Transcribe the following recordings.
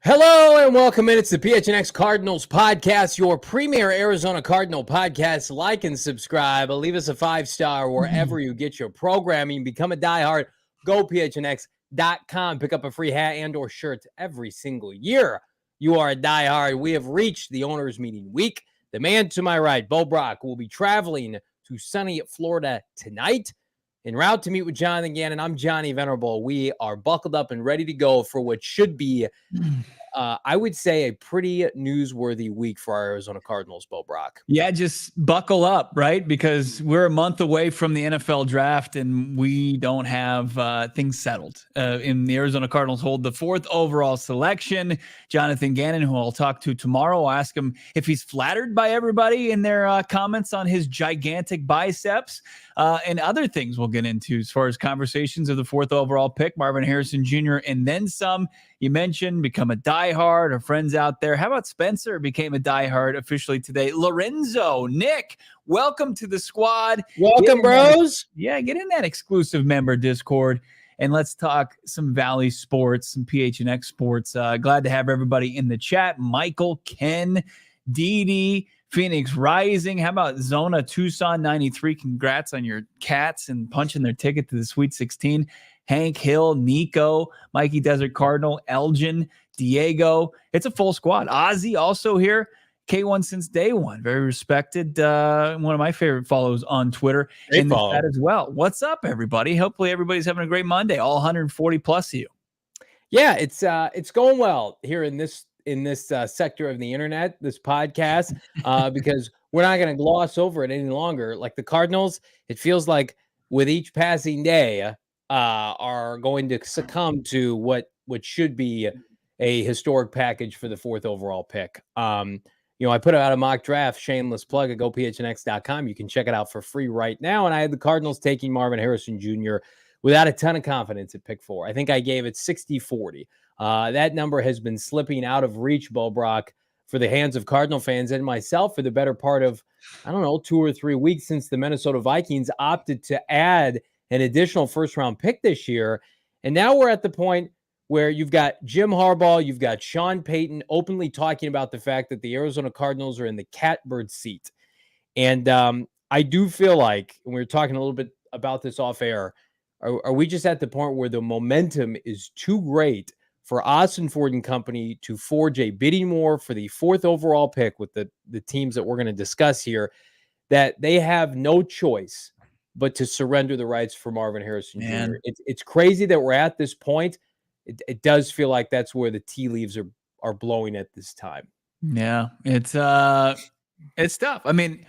Hello and welcome in. It's the PHNX Cardinals podcast, your premier Arizona Cardinal podcast. Like and subscribe. Leave us a 5-star wherever you get your programming. Become a diehard. Go PHNX.com. Pick up a free hat and or shirt every single year. You are a diehard. We have reached the owners meeting week. The man to my right, Brack, will be traveling to sunny Florida tonight. En route to meet with Jonathan Gannon, I'm Johnny Venerable. We are buckled up and ready to go for what should be, I would say, a pretty newsworthy week for our Arizona Cardinals, Brack. Yeah, just buckle up, right? Because we're a month away from the NFL draft, and we don't have things settled. In the Arizona Cardinals hold the 4th overall selection. Jonathan Gannon, who I'll talk to tomorrow, I'll ask him if he's flattered by everybody in their comments on his gigantic biceps. And other things we'll get into as far as conversations of the 4th overall pick, Marvin Harrison Jr., and then some. You mentioned become a diehard, our friends out there. How about Spencer became a diehard officially today? Lorenzo, Nick, welcome to the squad. Welcome, bros. Get in that exclusive member Discord, and let's talk some Valley sports, some PHNX sports. Glad to have everybody in the chat. Michael, Ken, Dee, Phoenix Rising. How about Zona Tucson 93? Congrats on your Cats and punching their ticket to the Sweet 16. Hank Hill, Nico, Mikey Desert Cardinal, Elgin, Diego. It's a full squad. Ozzy also here. K1 since day one. Very respected. One of my favorite follows on Twitter. Great and follow. that as well. What's up, everybody? Hopefully everybody's having a great Monday. All 140 plus of you. Yeah, it's going well here in this sector of the internet, this podcast, because we're not going to gloss over it any longer. Like the Cardinals, it feels like with each passing day, are going to succumb to what should be a historic package for the 4th overall pick. I put out a mock draft, shameless plug at gophnx.com. You can check it out for free right now. And I had the Cardinals taking Marvin Harrison Jr. without a ton of confidence at pick 4. I think I gave it 60-40. That number has been slipping out of reach, Brack, for the hands of Cardinal fans and myself for the better part of, 2 or 3 weeks since the Minnesota Vikings opted to add an additional first-round pick this year. And now we're at the point where you've got Jim Harbaugh, you've got Sean Payton openly talking about the fact that the Arizona Cardinals are in the catbird seat. And I do feel like, and we were talking a little bit about this off air, are we just at the point where the momentum is too great for Austin Ford and company to forge a bidding war for the 4th overall pick with the teams that we're going to discuss here, that they have no choice but to surrender the rights for Marvin Harrison Jr. It's crazy that we're at this point. It does feel like that's where the tea leaves are blowing at this time. Yeah, it's tough. I mean,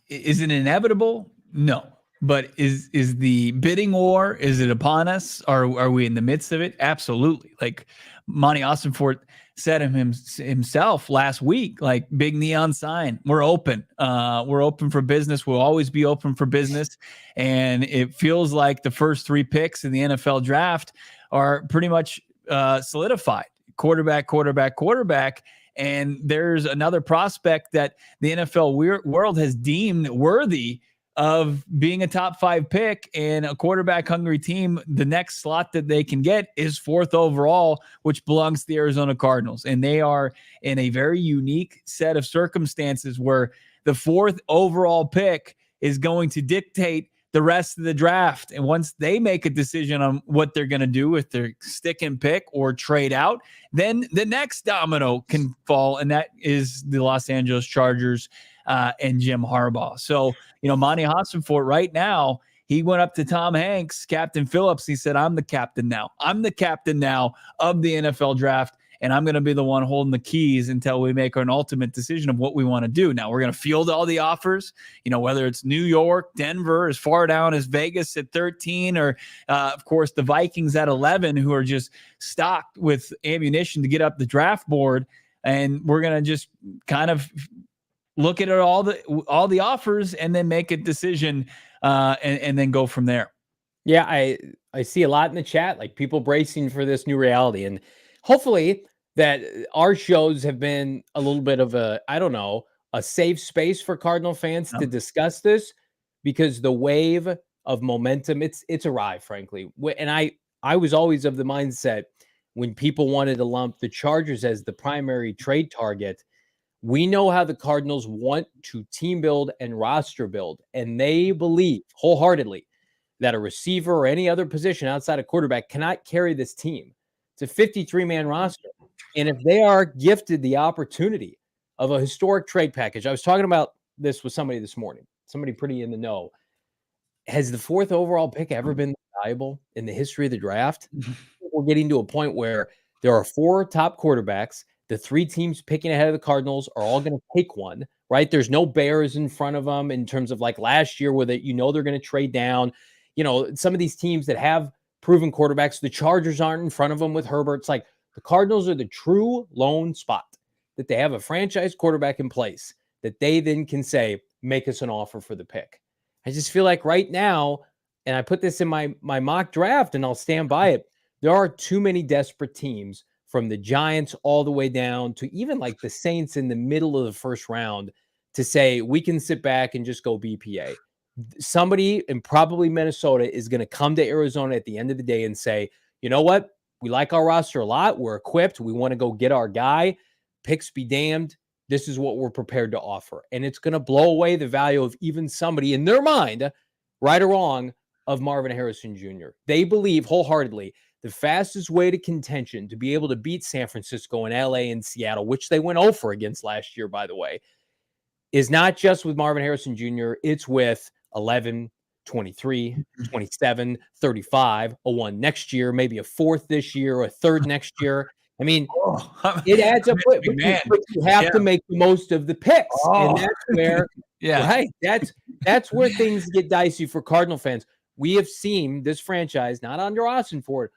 is it inevitable? No. But is the bidding war, is it upon us? Are we in the midst of it? Absolutely. Like Monty Austinfort said himself last week, like big neon sign, we're open. We're open for business. We'll always be open for business. And it feels like the first 3 picks in the NFL draft are pretty much solidified. Quarterback. And there's another prospect that the NFL world has deemed worthy of being a top 5 pick, and a quarterback hungry team. The next slot that they can get is 4th overall, which belongs to the Arizona Cardinals. And they are in a very unique set of circumstances where the 4th overall pick is going to dictate the rest of the draft. And once they make a decision on what they're going to do with their stick and pick or trade out, then the next domino can fall. And that is the Los Angeles Chargers and Jim Harbaugh. So, Monty Hassenfort right now, he went up to Tom Hanks, Captain Phillips. He said, I'm the captain now. I'm the captain now of the NFL draft, and I'm going to be the one holding the keys until we make an ultimate decision of what we want to do. Now, we're going to field all the offers, whether it's New York, Denver, as far down as Vegas at 13, or, of course, the Vikings at 11, who are just stocked with ammunition to get up the draft board. And we're going to just kind of look at all the offers and then make a decision and then go from there. Yeah, I see a lot in the chat, like people bracing for this new reality. And hopefully that our shows have been a little bit of a safe space for Cardinal fans to discuss this, because the wave of momentum, it's arrived, frankly. And I was always of the mindset when people wanted to lump the Chargers as the primary trade target. We know how the Cardinals want to team build and roster build, and they believe wholeheartedly that a receiver or any other position outside of quarterback cannot carry this team. It's a 53-man roster. And if they are gifted the opportunity of a historic trade package, I was talking about this with somebody this morning, somebody pretty in the know. Has the 4th overall pick ever been valuable in the history of the draft? We're getting to a point where there are 4 top quarterbacks. The 3 teams picking ahead of the Cardinals are all going to take one, right? There's no Bears in front of them in terms of like last year where they're going to trade down. Some of these teams that have proven quarterbacks, the Chargers aren't in front of them with Herbert. It's like the Cardinals are the true lone spot that they have a franchise quarterback in place that they then can say, make us an offer for the pick. I just feel like right now, and I put this in my mock draft and I'll stand by it, there are too many desperate teams from the Giants all the way down to even like the Saints in the middle of the first round to say we can sit back and just go BPA. Somebody, and probably Minnesota, is going to come to Arizona at the end of the day and say, you know what? We like our roster a lot. We're equipped. We want to go get our guy. Picks be damned. This is what we're prepared to offer. And it's going to blow away the value of even somebody in their mind, right or wrong, of Marvin Harrison Jr. They believe wholeheartedly the fastest way to contention to be able to beat San Francisco and LA and Seattle, which they went 0 for against last year, by the way, is not just with Marvin Harrison Jr. It's with 11, 23, 27, 35, a 1 next year, maybe a 4th this year, a 3rd next year. I mean, it adds up, but you have to make the most of the picks. And that's where, right, that's where things get dicey for Cardinal fans. We have seen this franchise, not under Austin Ford,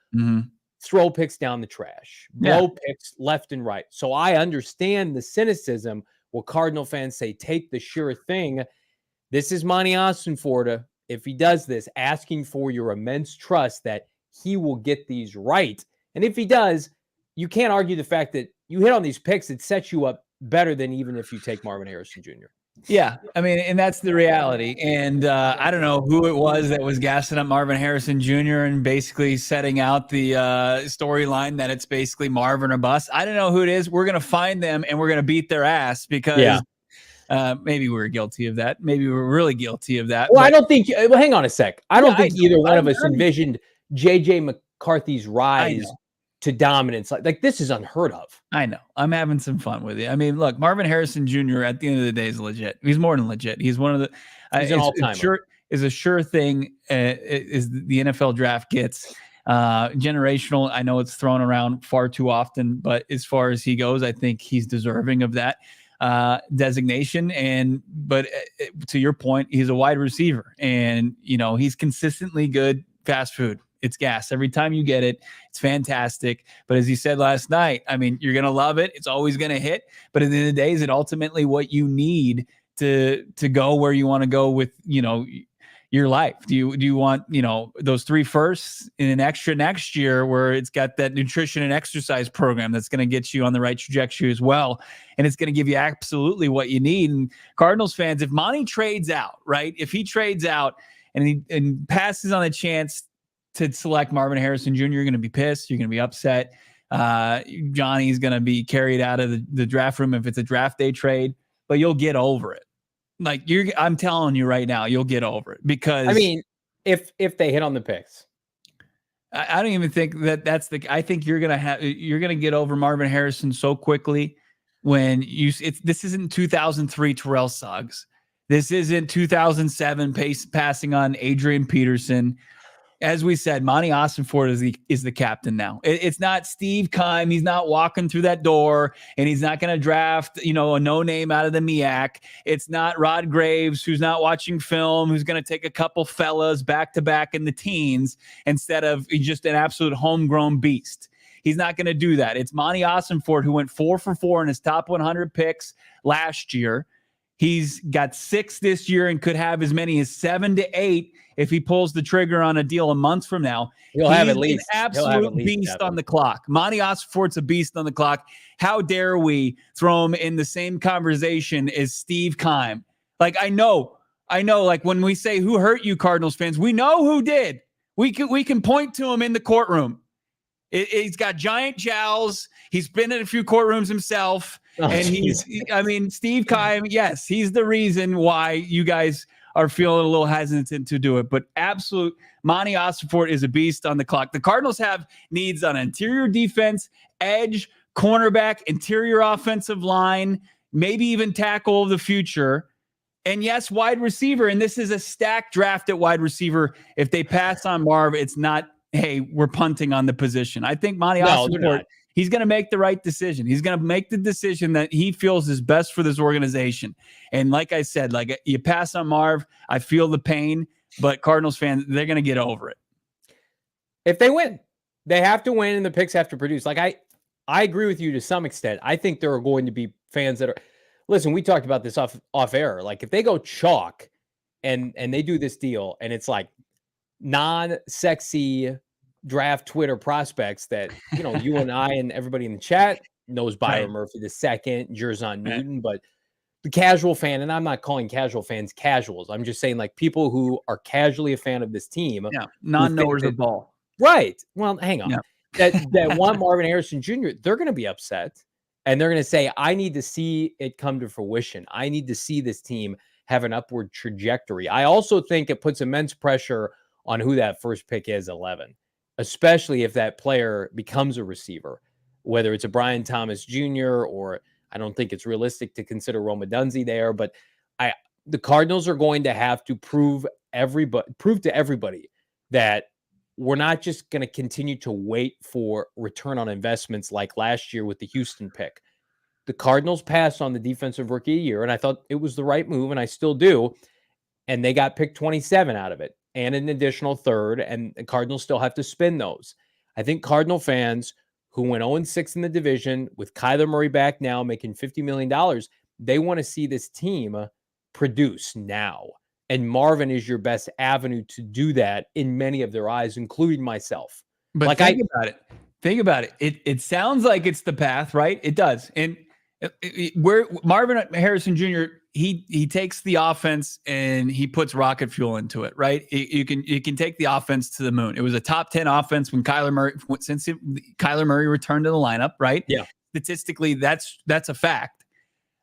throw picks down the trash, blow picks left and right. So I understand the cynicism where Cardinal fans say, take the sure thing. This is Monty Austin-Ford, if he does this, asking for your immense trust that he will get these right. And if he does, you can't argue the fact that you hit on these picks. It sets you up better than even if you take Marvin Harrison Jr. Yeah, I mean, and that's the reality. And I don't know who it was that was gassing up Marvin Harrison Jr. and basically setting out the storyline that it's basically Marvin or bust. I don't know who it is. We're going to find them and we're going to beat their ass because maybe we're guilty of that. Maybe we're really guilty of that. Well, I don't think – well, hang on a sec. I don't think either one of us envisioned JJ McCarthy's rise to dominance. Like this is unheard of. I know. I'm having some fun with you. I mean, look, Marvin Harrison Jr. at the end of the day is legit. He's more than legit. He's one of the he's an all-timer. Is a sure thing is the NFL draft gets generational. I know it's thrown around far too often, but as far as he goes, I think he's deserving of that designation. But to your point, he's a wide receiver and he's consistently good fast food. It's gas. Every time you get it, it's fantastic. But as you said last night, I mean, you're going to love it. It's always going to hit. But at the end of the day, is it ultimately what you need to go where you want to go with, your life? Do you want, those 3 firsts in an extra next year where it's got that nutrition and exercise program that's going to get you on the right trajectory as well. And it's going to give you absolutely what you need. And Cardinals fans, if Monty trades out, right? If he trades out and he passes on a chance to select Marvin Harrison Jr., you're going to be pissed. You're going to be upset. Johnny's going to be carried out of the draft room if it's a draft day trade, but you'll get over it. I'm telling you right now, you'll get over it because I mean, if they hit on the picks, I don't even think that's I think you're going to get over Marvin Harrison so quickly when this isn't 2003 Terrell Suggs. This isn't 2007 passing on Adrian Peterson. As we said, Monty Austin-Ford is the captain now. It's not Steve Keim. He's not walking through that door, and he's not going to draft, a no-name out of the MEAC. It's not Rod Graves, who's not watching film, who's going to take a couple fellas back-to-back in the teens instead of just an absolute homegrown beast. He's not going to do that. It's Monty Austin-Ford, who went 4 for 4 in his top 100 picks last year. He's got 6 this year and could have as many as 7 to 8 if he pulls the trigger on a deal a month from now. He'll have at least an absolute beast 7. On the clock. Monty Austin-Ford's a beast on the clock. How dare we throw him in the same conversation as Steve Keim? Like, I know. Like when we say who hurt you, Cardinals fans, we know who did. We can point to him in the courtroom. He's got giant jowls. He's been in a few courtrooms himself. Steve Keim, yes, he's the reason why you guys are feeling a little hesitant to do it. But absolute Monty Ossenfort is a beast on the clock. The Cardinals have needs on interior defense, edge, cornerback, interior offensive line, maybe even tackle of the future. And yes, wide receiver. And this is a stacked draft at wide receiver. If they pass on Marv, it's not, hey, we're punting on the position. I think Monty Ossenfort, he's going to make the right decision. He's going to make the decision that he feels is best for this organization. And like I said, like you pass on Marv, I feel the pain, but Cardinals fans, they're going to get over it. If they win, they have to win and the picks have to produce. Like I agree with you to some extent. I think there are going to be fans that are, listen, we talked about this off air. Like if they go chalk and they do this deal and it's like non-sexy draft Twitter prospects that, you and I and everybody in the chat knows Byron Murphy II, Jerzon Newton, but the casual fan, and I'm not calling casual fans casuals. I'm just saying like people who are casually a fan of this team. Yeah, non-knowers of ball. Right. Well, hang on. Yeah. that want Marvin Harrison Jr., they're going to be upset. And they're going to say, I need to see it come to fruition. I need to see this team have an upward trajectory. I also think it puts immense pressure on who that first pick is, 11, especially if that player becomes a receiver, whether it's a Brian Thomas Jr. or I don't think it's realistic to consider Rome Odunze there, but the Cardinals are going to have to prove to everybody that we're not just going to continue to wait for return on investments like last year with the Houston pick. The Cardinals passed on the defensive rookie of the year, and I thought it was the right move, and I still do. And they got pick 27 out of it and an additional third, and the Cardinals still have to spend those. I think Cardinal fans who went 0-6 in the division with Kyler Murray back now making $50 million, they want to see this team produce now. And Marvin is your best avenue to do that in many of their eyes, including myself. But like think about it. It sounds like it's the path, right? It does. And where Marvin Harrison Jr., he takes the offense and he puts rocket fuel into it, right? You can take the offense to the moon. It was a top 10 offense when Kyler Murray returned to the lineup, right? Yeah. Statistically, that's a fact.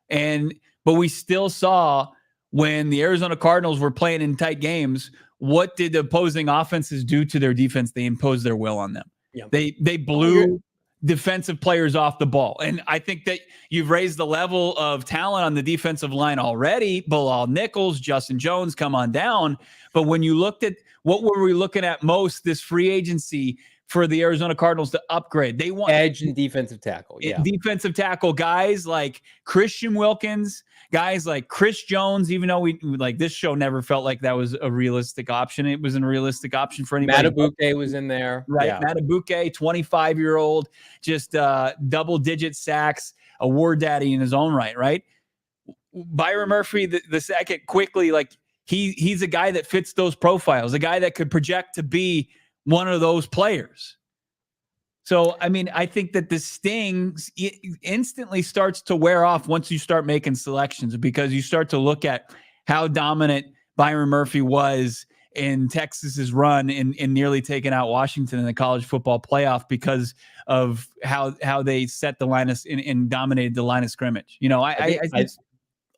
But we still saw when the Arizona Cardinals were playing in tight games, what did the opposing offenses do to their defense? They imposed their will on them. Yeah. They blew defensive players off the ball. And I think that you've raised the level of talent on the defensive line already. Bilal Nichols, Justin Jones, come on down. But when you looked at what were we looking at most this free agency for the Arizona Cardinals to upgrade, they want edge and defensive tackle. Yeah. Defensive tackle guys like Christian Wilkins, guys like Chris Jones, even though we like this show never felt like that was a realistic option. It was a realistic option for anybody. Matabuke was in there. Right. Yeah. Matabuke, 25-year-old, just double-digit sacks, a war daddy in his own right, right? Byron Murphy, the second, quickly, like he's a guy that fits those profiles, a guy that could project to be one of those players. So, I mean, I think that the sting instantly starts to wear off once you start making selections, because you start to look at how dominant Byron Murphy was in Texas's run in nearly taking out Washington in the college football playoff because of how they set the line and dominated the line of scrimmage.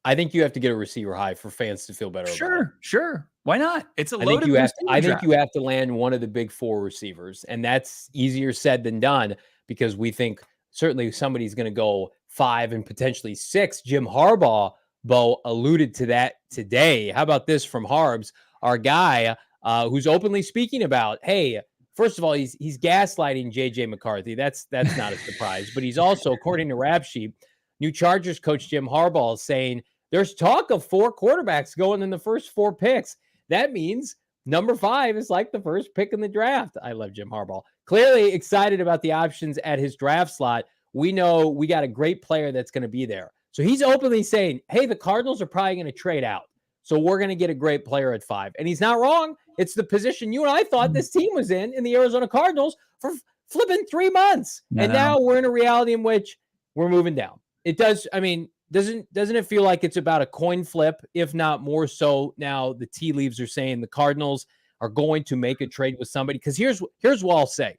I think you have to get a receiver high for fans to feel better. Sure. Why not? It's a loaded. I think you have to land one of the big four receivers, and that's easier said than done because we think certainly somebody's going to go 5 and potentially 6. Jim Harbaugh, Bo, alluded to that today. How about this from Harbs, our guy who's openly speaking about, hey, first of all, he's gaslighting JJ McCarthy. That's not a surprise, but he's also, according to Rap Sheet, new Chargers coach Jim Harbaugh is saying there's talk of 4 quarterbacks going in the first 4 picks. That means number 5 is like the first pick in the draft. I love Jim Harbaugh. Clearly excited about the options at his draft slot. We know we got a great player that's going to be there. So he's openly saying, hey, the Cardinals are probably going to trade out. So we're going to get a great player at 5. And he's not wrong. It's the position you and I thought this team was in the Arizona Cardinals for flipping 3 months. Now we're in a reality in which we're moving down. It does. I mean, doesn't it feel like it's about a coin flip, if not more so? Now the tea leaves are saying the Cardinals are going to make a trade with somebody. Because here's what I'll say.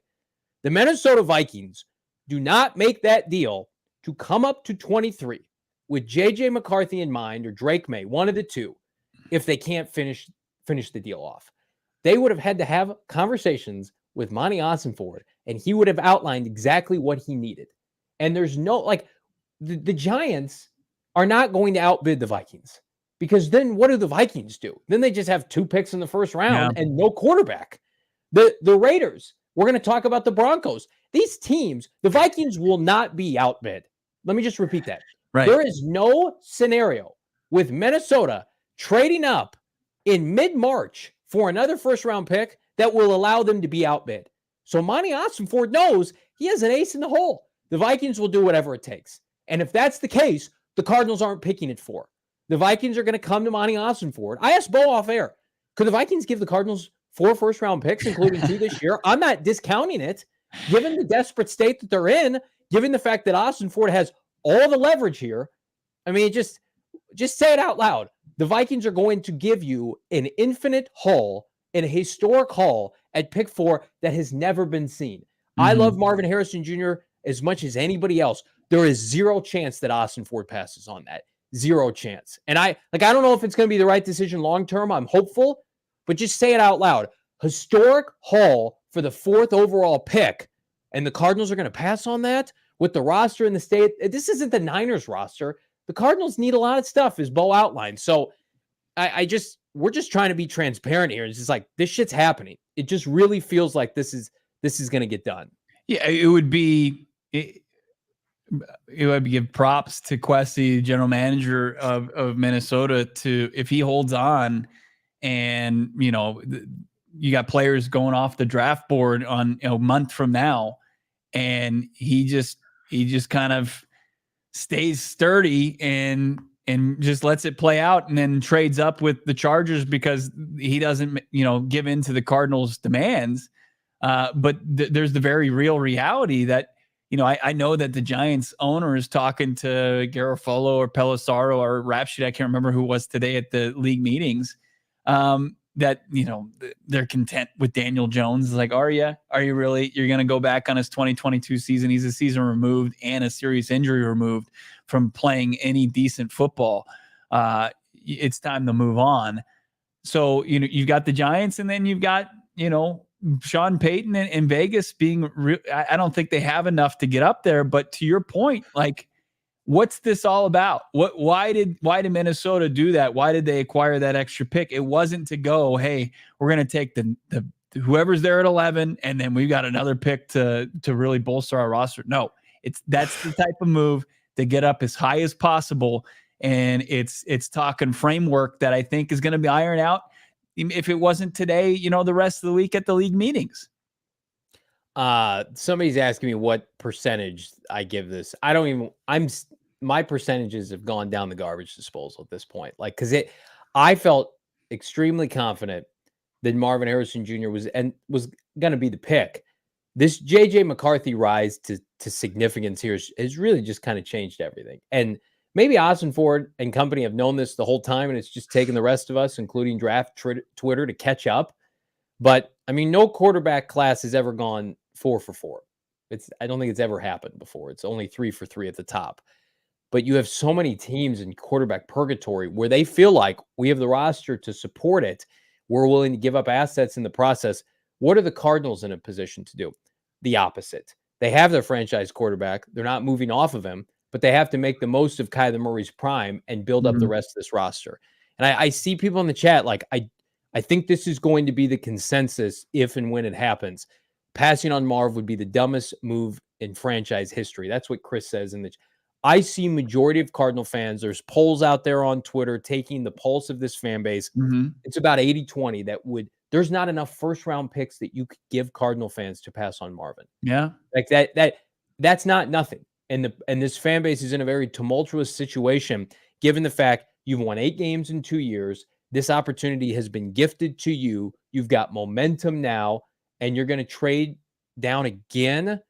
The Minnesota Vikings do not make that deal to come up to 23 with JJ McCarthy in mind, or Drake May, one of the two, if they can't finish the deal off. They would have had to have conversations with Monty Ossenford, and he would have outlined exactly what he needed. And there's no, like, the Giants are not going to outbid the Vikings, because then what do the Vikings do? Then they just have 2 picks in the first round and no quarterback. The Raiders, we're going to talk about the Broncos. These teams, the Vikings will not be outbid. Let me just repeat that. Right. There is no scenario with Minnesota trading up in mid-March for another first-round pick that will allow them to be outbid. So Monty Ossenford knows he has an ace in the hole. The Vikings will do whatever it takes. And if that's the case, the Cardinals aren't picking it for. The Vikings are going to come to Monty Ossenford. I asked Bo off air, could the Vikings give the Cardinals 4 first-round picks, including 2 this year? I'm not discounting it, given the desperate state that they're in, given the fact that Ossenford has all the leverage here. I mean, just say it out loud. The Vikings are going to give you an infinite haul, an historic haul at pick 4 that has never been seen. I love Marvin Harrison Jr. as much as anybody else. There is 0 chance that Ossenford passes on that. 0 chance. And I don't know if it's going to be the right decision long-term. I'm hopeful, but just say it out loud. Historic haul for the 4th overall pick, and the Cardinals are going to pass on that with the roster in the state. This isn't the Niners roster. The Cardinals need a lot of stuff, as Bo outlined. So we're just trying to be transparent here. It's just like, this shit's happening. It just really feels like this is going to get done. Yeah, it would give props to Quessy, general manager of Minnesota, to, if he holds on, and you got players going off the draft board on a month from now, and he just kind of stays sturdy and just lets it play out, and then trades up with the Chargers because he doesn't give in to the Cardinals' demands. But there's the very real reality that I know that the Giants owner is talking to Garofalo or Pelissaro or Rapsheet, I can't remember who was today at the league meetings, that they're content with Daniel Jones. Like, are you really? You're going to go back on his 2022 season? He's a season removed and a serious injury removed from playing any decent football. It's time to move on. So you've got the Giants, and then you've got Sean Payton and Vegas being I don't think they have enough to get up there. But to your point, like, what's this all about? Why did Minnesota do that? Why did they acquire that extra pick? It wasn't to go, hey, we're going to take the whoever's there at 11, and then we've got another pick to really bolster our roster. No, that's the type of move to get up as high as possible. And it's talking framework that I think is going to be ironed out, if it wasn't today, the rest of the week at the league meetings. Somebody's asking me what percentage I give this. My percentages have gone down the garbage disposal at this point. Like, I felt extremely confident that Marvin Harrison Jr. was going to be the pick. This JJ McCarthy rise to significance here has really just kind of changed everything. And maybe Ossenford and company have known this the whole time, and it's just taken the rest of us, including draft Twitter, to catch up. But I mean, no quarterback class has ever gone 4 for 4. I don't think it's ever happened before. It's only 3 for 3 at the top. But you have so many teams in quarterback purgatory where they feel like we have the roster to support it. We're willing to give up assets in the process. What are the Cardinals in a position to do? The opposite. They have their franchise quarterback. They're not moving off of him, but they have to make the most of Kyler Murray's prime and build up the rest of this roster. And I see people in the chat like, I think this is going to be the consensus if and when it happens. Passing on Marv would be the dumbest move in franchise history. That's what Chris says in the chat. I see majority of Cardinal fans. There's polls out there on Twitter taking the pulse of this fan base. It's about 80-20 there's not enough first round picks that you could give Cardinal fans to pass on Marvin. Yeah. Like that's not nothing. And this fan base is in a very tumultuous situation, given the fact you've won 8 games in 2 years. This opportunity has been gifted to you. You've got momentum now, and you're going to trade down again.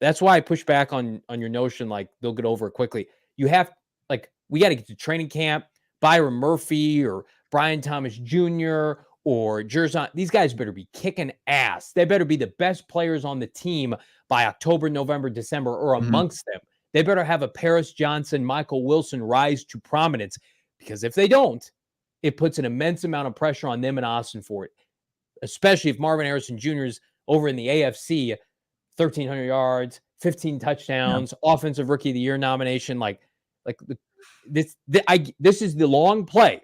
That's why I push back on your notion like they'll get over it quickly. We got to get to training camp. Byron Murphy or Brian Thomas Jr. or Jerzon. These guys better be kicking ass. They better be the best players on the team by October, November, December, or amongst them. They better have a Paris Johnson, Michael Wilson rise to prominence, because if they don't, it puts an immense amount of pressure on them and Austin for it, especially if Marvin Harrison Jr. is over in the AFC, 1,300 yards, 15 touchdowns, offensive rookie of the year nomination. This is the long play.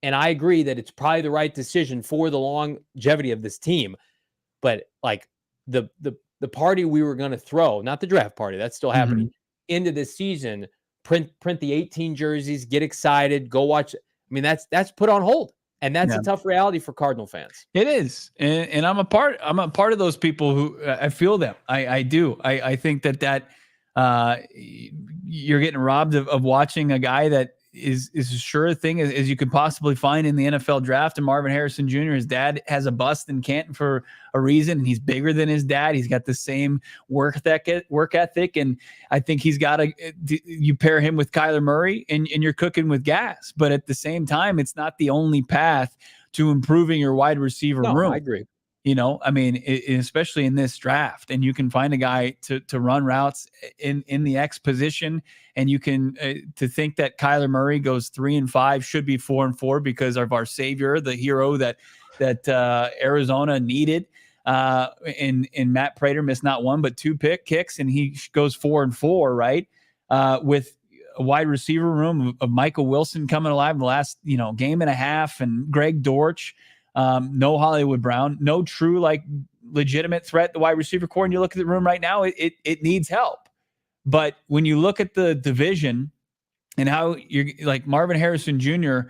And I agree that it's probably the right decision for the longevity of this team. But like the party we were going to throw, not the draft party, that's still happening, into this season, print the 18 jerseys, get excited, go watch. I mean, that's put on hold. And that's a tough reality for Cardinal fans. It is. And I'm a part of those people who I feel them. I do. I think that you're getting robbed of watching a guy that is as sure a thing as you could possibly find in the NFL draft. And Marvin Harrison Jr., his dad has a bust in Canton for a reason, and he's bigger than his dad. He's got the same work ethic, and I think he's got you pair him with Kyler Murray, and you're cooking with gas. But at the same time, it's not the only path to improving your wide receiver room. I agree. I mean, especially in this draft, and you can find a guy to run routes in the X position, and you can to think that Kyler Murray goes 3-5 should be 4-4 because of our savior, the hero that Arizona needed. And Matt Prater missed not one but two kicks, and he goes 4-4, right? With a wide receiver room of Michael Wilson coming alive in the last game and a half, and Greg Dortch. No Hollywood Brown, no true legitimate threat, the wide receiver core. And you look at the room right now, it needs help. But when you look at the division and how you're like Marvin Harrison Jr.,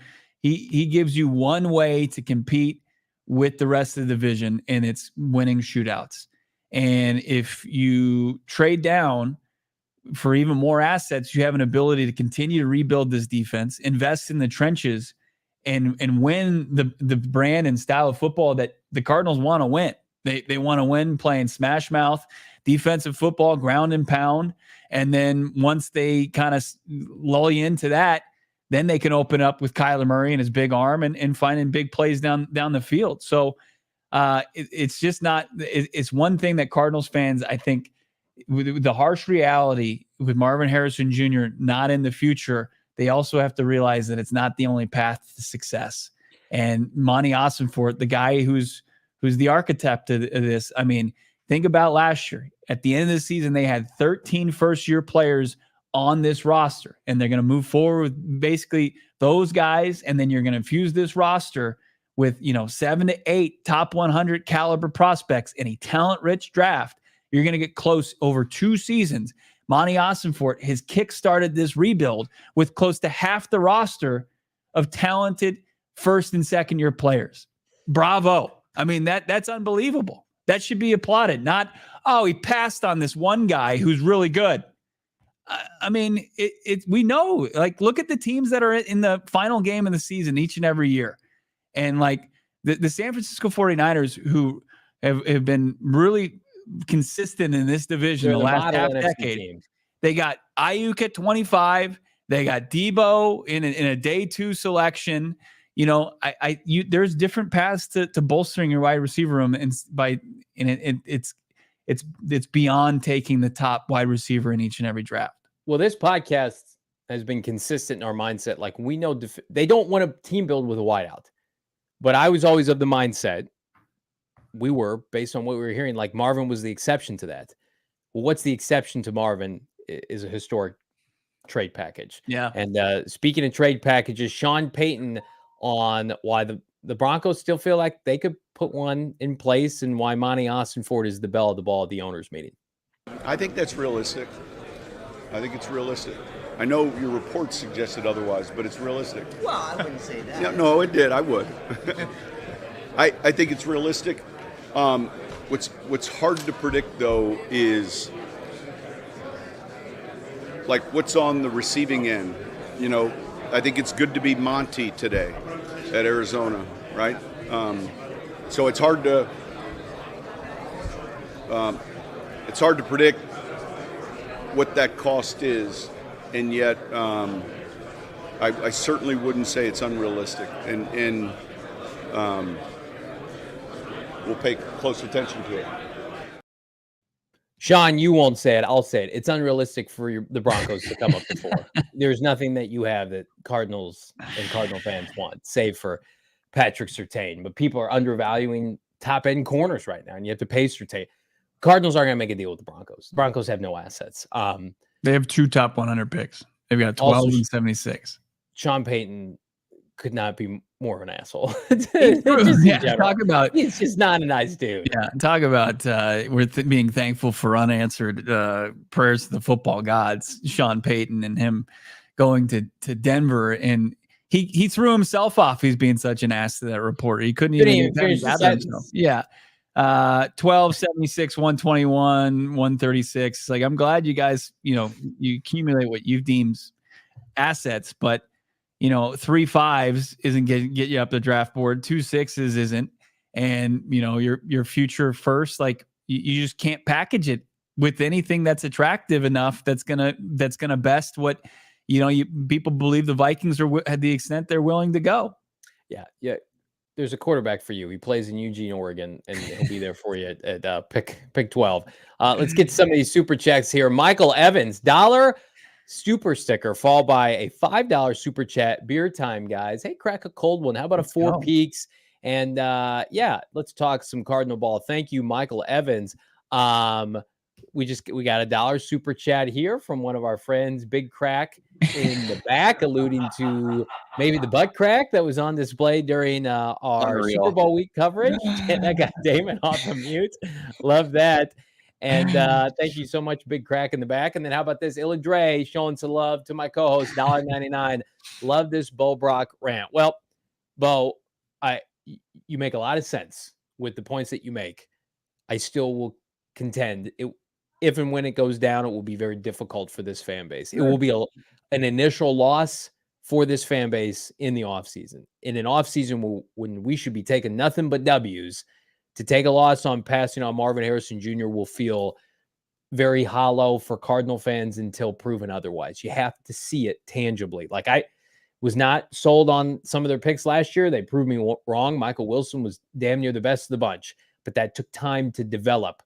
he gives you one way to compete with the rest of the division, and it's winning shootouts. And if you trade down for even more assets, you have an ability to continue to rebuild this defense, invest in the trenches, and win the brand and style of football that the Cardinals want to win. They want to win playing smash mouth, defensive football, ground and pound. And then once they kind of lull you into that, then they can open up with Kyler Murray and his big arm and finding big plays down the field. So it's just not – it's one thing that Cardinals fans, I think, with the harsh reality with Marvin Harrison Jr. not in the future – they also have to realize that it's not the only path to success. And Monty Ossenfort, the guy who's the architect of this, I mean, think about last year. At the end of the season, they had 13 first-year players on this roster, and they're going to move forward with basically those guys, and then you're going to infuse this roster with 7 to 8 top 100 caliber prospects in a talent-rich draft. You're going to get close over 2 seasons. Monty Ossenfort has kickstarted this rebuild with close to half the roster of talented first and second year players. Bravo. I mean, that's unbelievable. That should be applauded. Not, he passed on this one guy who's really good. I mean, we know, look at the teams that are in the final game of the season each and every year. And the San Francisco 49ers, who have been really consistent in this division the last half decade. Teams. They got Ayuk at 25. They got Debo in a day 2 selection. There's different paths to bolstering your wide receiver room, and it's beyond taking the top wide receiver in each and every draft. Well, this podcast has been consistent in our mindset. We know they don't want a team build with a wideout, but I was always of the mindset. We were, based on what we were hearing, Marvin was the exception to that. Well, what's the exception to Marvin is a historic trade package. Yeah. And speaking of trade packages, Sean Payton on why the Broncos still feel like they could put one in place, and why Monty Ossenfort is the belle of the ball at the owners' meeting. I think that's realistic. I think it's realistic. I know your report suggested otherwise, but it's realistic. Well, I wouldn't say that. Yeah, no, it did. I would. I think it's realistic. What's hard to predict, though, is what's on the receiving end. I think it's good to be Monty today at Arizona, right? So it's hard to predict what that cost is, and yet I certainly wouldn't say it's unrealistic. And we'll pay close attention to it. Sean, you won't say it. I'll say it. It's unrealistic for the Broncos to come up to 4. There's nothing that you have that Cardinals and Cardinal fans want, save for Patrick Surtain. But people are undervaluing top-end corners right now, and you have to pay Surtain. Cardinals aren't going to make a deal with the Broncos. The Broncos have no assets. They have 2 top 100 picks. They've got 12 Also, and 76. Sean Payton could not be more of an asshole. Talk about he's just not a nice dude. Yeah, talk about being thankful for unanswered prayers to the football gods. Sean Payton and him going to Denver, and he threw himself off. He's being such an ass to that reporter. He couldn't even gather himself. Yeah. 12, 76, 121, 136. Like, I'm glad you guys, you accumulate what you deem assets, but 3 5s isn't get you up the draft board. 2 6s isn't, and your future first. Like, you just can't package it with anything that's attractive enough. That's gonna best what people believe the Vikings are at the extent they're willing to go. Yeah. There's a quarterback for you. He plays in Eugene, Oregon, and he'll be there for you at pick 12. Let's get some of these super checks here. Michael Evans, $1 super sticker, followed by a $5 super chat. Beer time, guys. Hey, crack a cold one. How about a Four Peaks? And let's talk some Cardinal ball. Thank you, Michael Evans. We got a $1 super chat here from one of our friends, Big Crack in the back, alluding to maybe the butt crack that was on display during our Super Bowl week coverage. And I got Damon off of mute. Love that. And thank you so much, Big Crack in the back. And then how about this? Illa Dre showing some love to my co-host, $1.99. Love this Bo Brock rant. Well, Bo, you make a lot of sense with the points that you make. I still will contend if and when it goes down, it will be very difficult for this fan base. It will be an initial loss for this fan base in the offseason. In an offseason when we should be taking nothing but W's, to take a loss on passing on Marvin Harrison Jr. will feel very hollow for Cardinal fans until proven otherwise. You have to see it tangibly. Like, I was not sold on some of their picks last year. They proved me wrong. Michael Wilson was damn near the best of the bunch, but that took time to develop.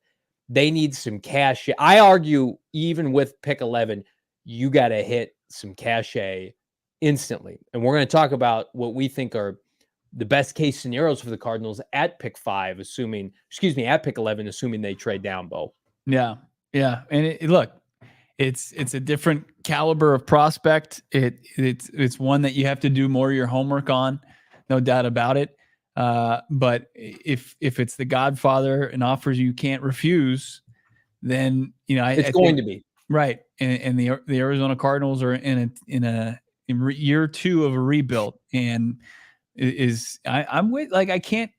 They need some cash. I argue even with pick 11, you got to hit some cachet instantly. And we're going to talk about what we think are the best case scenarios for the Cardinals at pick 5, at pick 11, assuming they trade down, Bo. Yeah. And look, it's a different caliber of prospect. It's one that you have to do more of your homework on, no doubt about it. But if it's the Godfather and offers you can't refuse, then it's going to be right. And the Arizona Cardinals are in year 2 of a rebuild, and I'm with, like, I can't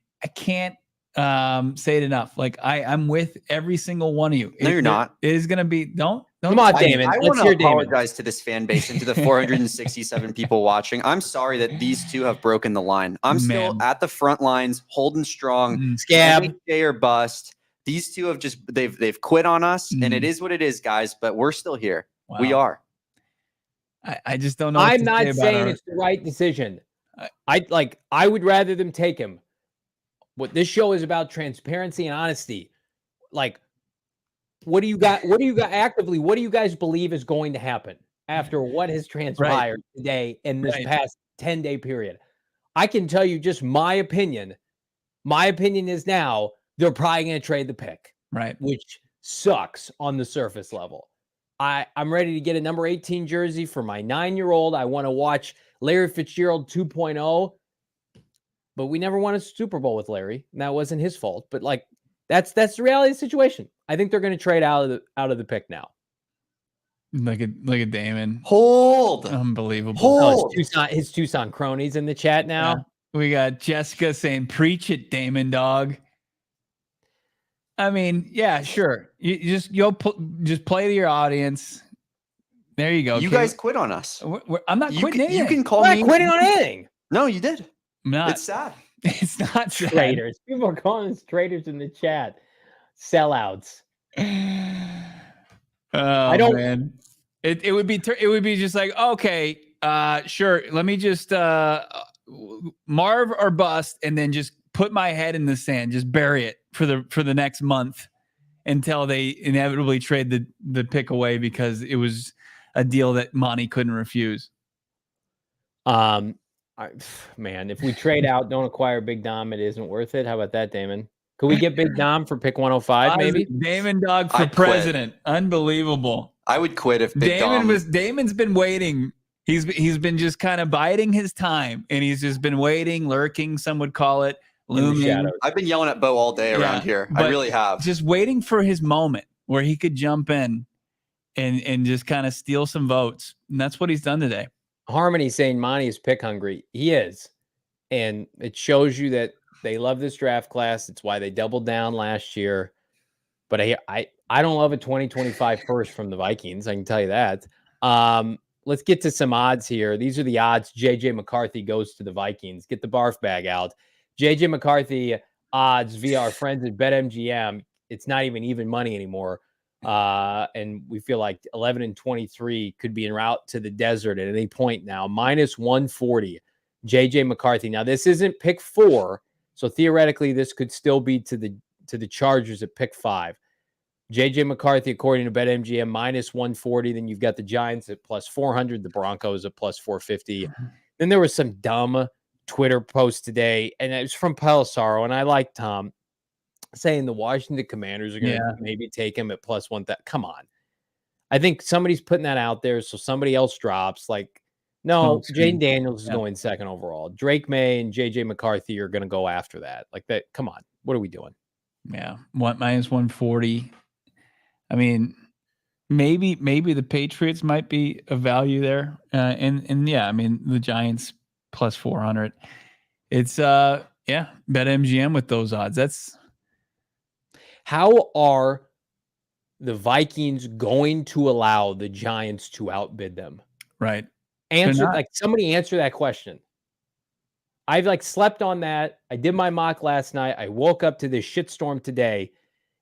say it enough. Like, I'm with every single one of you. No, you're not. It is going to be don't. Come on, Damon. I want to apologize to this fan base and to the 467 people watching. I'm sorry that these two have broken the line. I'm still at the front lines, holding strong. Scab. Day or bust. These two have they've quit on us, and it is what it is, guys. But we're still here. Wow. We are. I just don't know. I'm not saying it's the right decision. I would rather them take him. What this show is about, transparency and honesty. Like, what do you guys believe is going to happen after what has transpired today in this past 10-day period? I can tell you just my opinion. My opinion is now they're probably going to trade the pick, right? Which sucks on the surface level. I'm ready to get a number 18 jersey for my 9-year-old. I want to watch Larry Fitzgerald 2.0, but we never won a Super Bowl with Larry. And that wasn't his fault, but like, that's the reality of the situation. I think they're going to trade out of the pick now. Look at Damon. Hold. Unbelievable. Hold. His Tucson cronies in the chat now. Yeah. We got Jessica saying, "Preach it, Damon dog." I mean, yeah, sure. You just play to your audience. There you go. You guys quit on us. I'm not quitting anything. You can call me. I'm not quitting on anything. No, you did. Not. It's sad. It's not traitors. People are calling us traitors in the chat. Sellouts. I don't. Man. It would be just like, okay, sure. Let me just Marv or bust, and then just put my head in the sand, just bury it for the next month until they inevitably trade the pick away because it was a deal that Monty couldn't refuse. Man, if we trade out, don't acquire Big Dom, it isn't worth it. How about that, Damon? Could we get Big Dom for pick 105, maybe? Damon Dog for president. Quit. Unbelievable. I would quit if Big Damon's been waiting. He's been just kind of biding his time, and he's just been waiting, lurking, some would call it, looming. I've been yelling at Bo all day around here. I really have. Just waiting for his moment where he could jump in and just kind of steal some votes. And that's what he's done today. Harmony saying Monty is pick hungry. He is. And it shows you that they love this draft class. It's why they doubled down last year. But I don't love a 2025 first from the Vikings. I can tell you that. Let's get to some odds here. These are the odds JJ McCarthy goes to the Vikings. Get the barf bag out. JJ McCarthy odds via our friends at BetMGM. It's not even money anymore. And we feel like 11 and 23 could be en route to the desert at any point now. Minus 140, JJ McCarthy. Now, this isn't pick 4, so theoretically, this could still be to the Chargers at pick 5. JJ McCarthy, according to BetMGM, minus 140. Then you've got the Giants at plus 400, the Broncos at plus 450. Then there was some dumb Twitter post today, and it was from Pelissaro, and I like Tom, saying the Washington Commanders are going to maybe take him at plus 1,000. Come on. I think somebody's putting that out there, so somebody else drops. Like, no, Jaden Daniels is going second overall. Drake May and JJ McCarthy are going to go after that. Like that. Come on. What are we doing? Yeah. Minus 140. I mean, maybe the Patriots might be a value there. And yeah, I mean, the Giants plus 400. It's BetMGM with those odds. That's how are the Vikings going to allow the Giants to outbid them? Right. Somebody answer that question. I've slept on that. I did my mock last night. I woke up to this shitstorm today.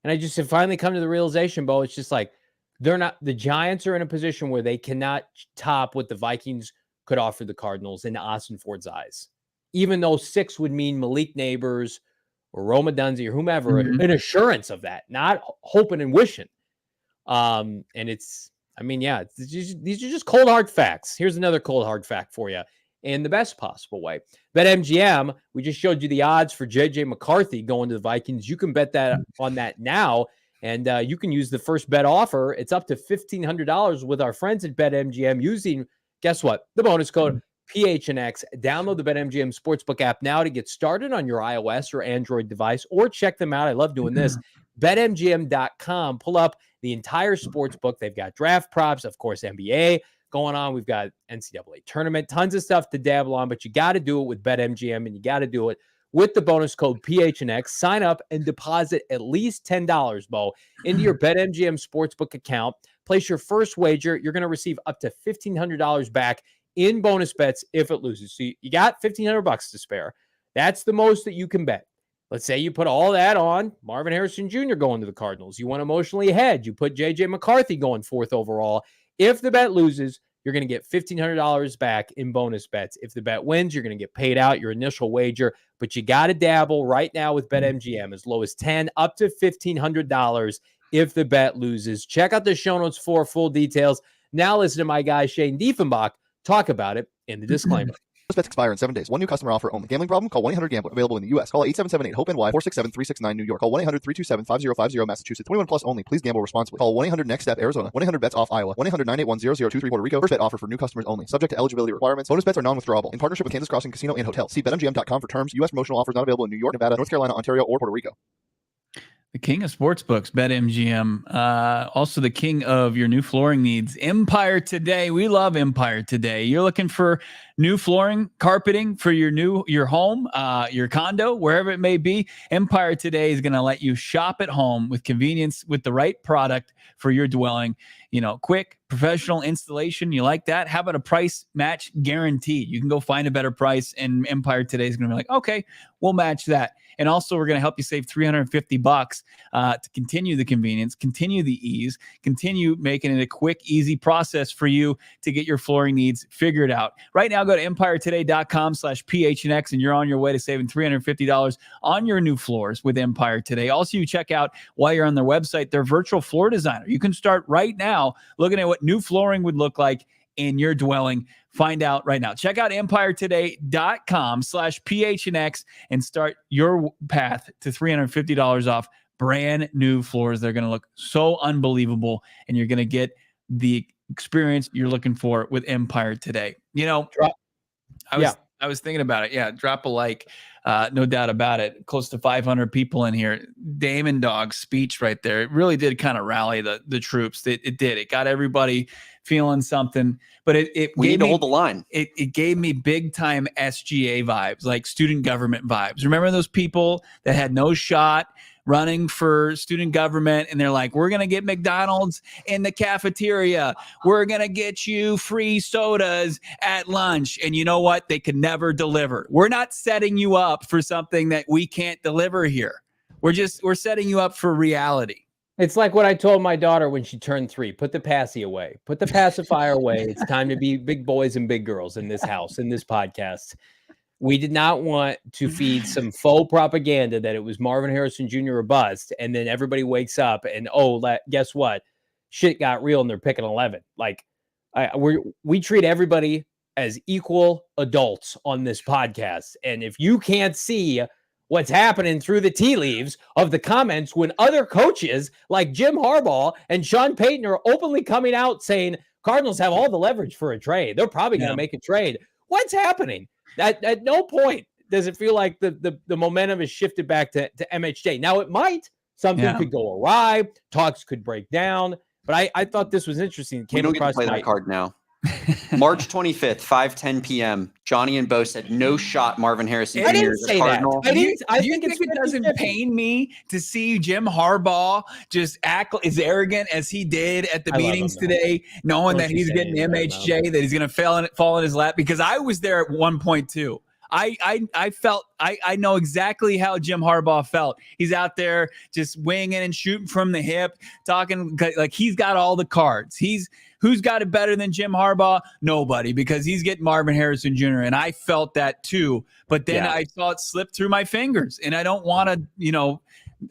And I just have finally come to the realization, Bo, it's just like the Giants are in a position where they cannot top what the Vikings could offer the Cardinals in Austin Ford's eyes. Even though 6 would mean Malik Neighbors or Roma Dunze or whomever, an assurance of that, not hoping and wishing. And these are just cold hard facts. Here's another cold hard fact for you in the best possible way. BetMGM, we just showed you the odds for JJ McCarthy going to the Vikings. You can bet that on that now, and you can use the first bet offer. It's up to $1,500 with our friends at BetMGM using, guess what? The bonus code PHNX. Download the BetMGM Sportsbook app now to get started on your iOS or Android device, or check them out. I love doing this. BetMGM.com. Pull up the entire sportsbook. They've got draft props, of course, NBA going on. We've got NCAA tournament, tons of stuff to dabble on, but you got to do it with BetMGM, and you got to do it with the bonus code PHNX. Sign up and deposit at least $10, Bo, into your BetMGM Sportsbook account. Place your first wager. You're going to receive up to $1,500 back in bonus bets if it loses. So you got $1,500 to spare. That's the most that you can bet. Let's say you put all that on Marvin Harrison Jr. going to the Cardinals. You went emotionally ahead. You put JJ McCarthy going 4th overall. If the bet loses, you're going to get $1,500 back in bonus bets. If the bet wins, you're going to get paid out your initial wager. But you got to dabble right now with BetMGM, as low as $10 up to $1,500 if the bet loses. Check out the show notes for full details. Now listen to my guy Shane Diefenbach talk about it in the disclaimer. Most bets expire in 7 days. One new customer offer only. Gambling problem? Call 1-800-GAMBLER. Available in the U.S. Call 877-8-HOPE-NY 467-369 New York. Call 1-800-327-5050 Massachusetts. 21 plus only. Please gamble responsibly. Call 1-800-NEXT-STEP Arizona. 1-800-BETS-OFF Iowa. 1-800-981-0023 Puerto Rico. First bet offer for new customers only. Subject to eligibility requirements. Bonus bets are non-withdrawable. In partnership with Kansas Crossing Casino and Hotel. See BetMGM.com for terms. U.S. promotional offers not available in New York, Nevada, North Carolina, Ontario, or Puerto Rico. The king of sportsbooks, of your new flooring needs, Empire Today. We love Empire Today. You're looking for new flooring, carpeting for your home, your condo, wherever it may be. Empire Today is going to let you shop at home with convenience, with the right product for your dwelling. quick professional installation. You like that? How about a price match guarantee? You can go find a better price, and Empire Today is going to be like, okay, we'll match that. And also, we're going to help you save $350 to continue the convenience, continue the ease, continue making it a quick, easy process for you to get your flooring needs figured out. Right now, go to EmpireToday.com/PHNX, and you're on your way to saving $350 on your new floors with Empire Today. Also, you check out, while you're on their website, their virtual floor designer. You can start right now looking at what new flooring would look like in your dwelling. Find out right now. Check out EmpireToday.com/PHNX and start your path to $350 off brand new floors. They're going to look so unbelievable, and you're going to get the experience you're looking for with Empire Today. I was thinking about it. Yeah, drop a like. No doubt about it. Close to 500 people in here. Damon Dog's speech right there. It really did kind of rally the troops. It did. It got everybody feeling something. But we need to hold the line. It gave me big time SGA vibes, like student government vibes. Remember those people that had no shot running for student government, and they're like, we're going to get McDonald's in the cafeteria. We're going to get you free sodas at lunch. And you know what? They could never deliver. We're not setting you up for something that we can't deliver here. We're setting you up for reality. It's like what I told my daughter when she turned 3, put the passy away, put the pacifier away. It's time to be big boys and big girls in this house, in this podcast. We did not want to feed some faux propaganda that it was Marvin Harrison Jr. or bust, and then everybody wakes up and, guess what? Shit got real and they're picking 11. Like, we treat everybody as equal adults on this podcast. And if you can't see what's happening through the tea leaves of the comments when other coaches like Jim Harbaugh and Sean Payton are openly coming out saying Cardinals have all the leverage for a trade, they're probably going to make a trade. What's happening? At no point does it feel like the momentum is shifted back to MHJ. Now, it might. Something could go awry. Talks could break down. But I thought this was interesting. We don't get to play that card now. March 25th, 5:10 p.m. Johnny and Bo said no shot Marvin Harrison Jr. I didn't say Cardinal. that. Do you think it doesn't pain me to see Jim Harbaugh just act as arrogant as he did at the meetings today, knowing that he's getting MHJ, that he's going to fall in his lap? Because I was there at one point too. I felt I know exactly how Jim Harbaugh felt. He's out there just winging and shooting from the hip, talking like he's got all the cards. Who's got it better than Jim Harbaugh? Nobody, because he's getting Marvin Harrison Jr. And I felt that too. But then I saw it slip through my fingers, and I don't want to,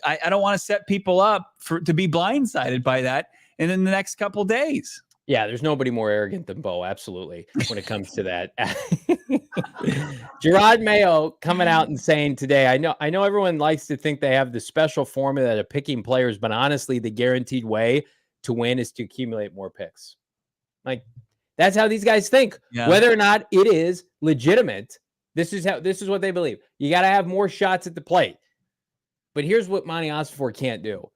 I don't want to set people up to be blindsided by that. And in the next couple of days. Yeah, there's nobody more arrogant than Bo, absolutely, when it comes to that. Gerard Mayo coming out and saying today, I know everyone likes to think they have the special formula of picking players, but honestly, the guaranteed way to win is to accumulate more picks. Like, that's how these guys think. Yeah. Whether or not it is legitimate, this is what they believe. You got to have more shots at the plate. But here's what Monty Ossenfort can't do.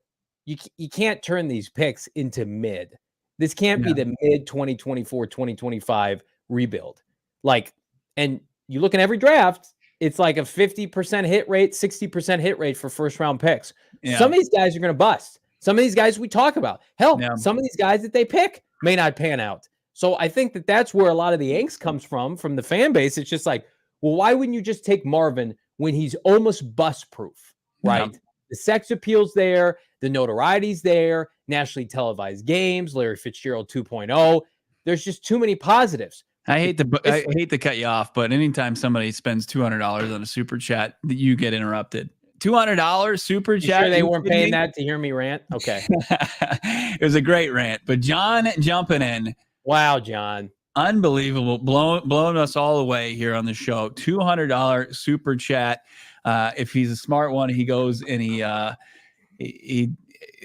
You can't turn these picks into mid. This can't be the mid 2024, 2025 rebuild. Like, and you look at every draft, it's like a 50% hit rate, 60% hit rate for first round picks. Yeah. Some of these guys are going to bust. Some of these guys we talk about. Hell, some of these guys that they pick may not pan out. So I think that's where a lot of the angst comes from the fan base. It's just like, well, why wouldn't you just take Marvin when he's almost bust proof, right? Yeah. The sex appeal's there, the notoriety's there, nationally televised games, Larry Fitzgerald 2.0. There's just too many positives. I hate to cut you off, but anytime somebody spends $200 on a super chat, you get interrupted. $200 super chat. Sure they weren't paying that to hear me rant? Okay. It was a great rant, but John jumping in. Wow, John. Unbelievable. Blowing us all away here on the show. $200 super chat. If he's a smart one, he goes and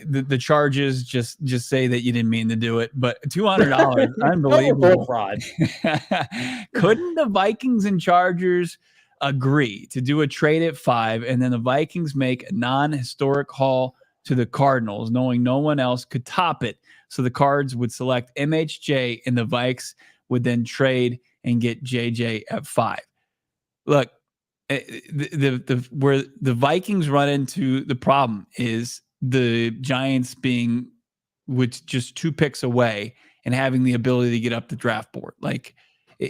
the charges just say that you didn't mean to do it, but $200, unbelievable fraud. Couldn't the Vikings and Chargers agree to do a trade at 5, and then the Vikings make a non-historic haul to the Cardinals, knowing no one else could top it? So the Cards would select MHJ, and the Vikes would then trade and get JJ at 5. Look, where the Vikings run into the problem is the Giants being with just 2 picks away and having the ability to get up the draft board. Like,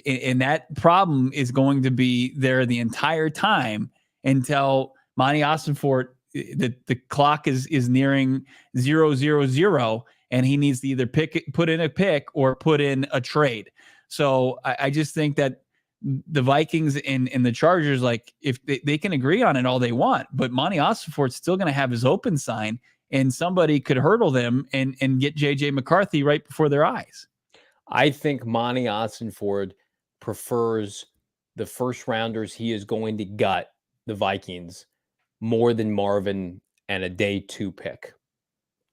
and that problem is going to be there the entire time until Monty Ossenfort, the clock is nearing 0-0-0, and he needs to either put in a pick or put in a trade. So I just think that the Vikings and the Chargers, like, if they can agree on it all they want, but Monty Ossenfort's still going to have his open sign, and somebody could hurdle them and get JJ McCarthy right before their eyes. I think Monty Ossenfort prefers the first rounders he is going to gut the Vikings more than Marvin and a day 2 pick.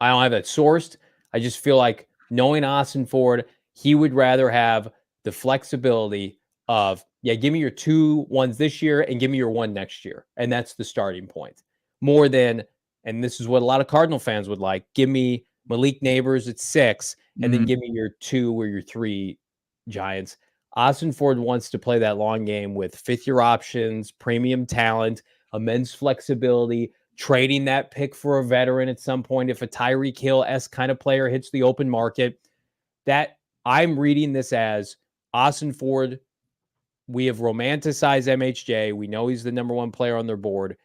I don't have that sourced. I just feel like, knowing Ossenfort, he would rather have the flexibility of, yeah, give me your 2 ones this year and give me your 1 next year. And that's the starting point. More than, and this is what a lot of Cardinal fans would like, give me Malik Neighbors at 6 and then give me your 2 or your 3 Giants. Ossenfort wants to play that long game with 5th-year options, premium talent, immense flexibility, trading that pick for a veteran at some point if a Tyreek Hill-esque kind of player hits the open market. That, I'm reading this as Ossenfort, we have romanticized MHJ. We know he's the number 1 player on their board,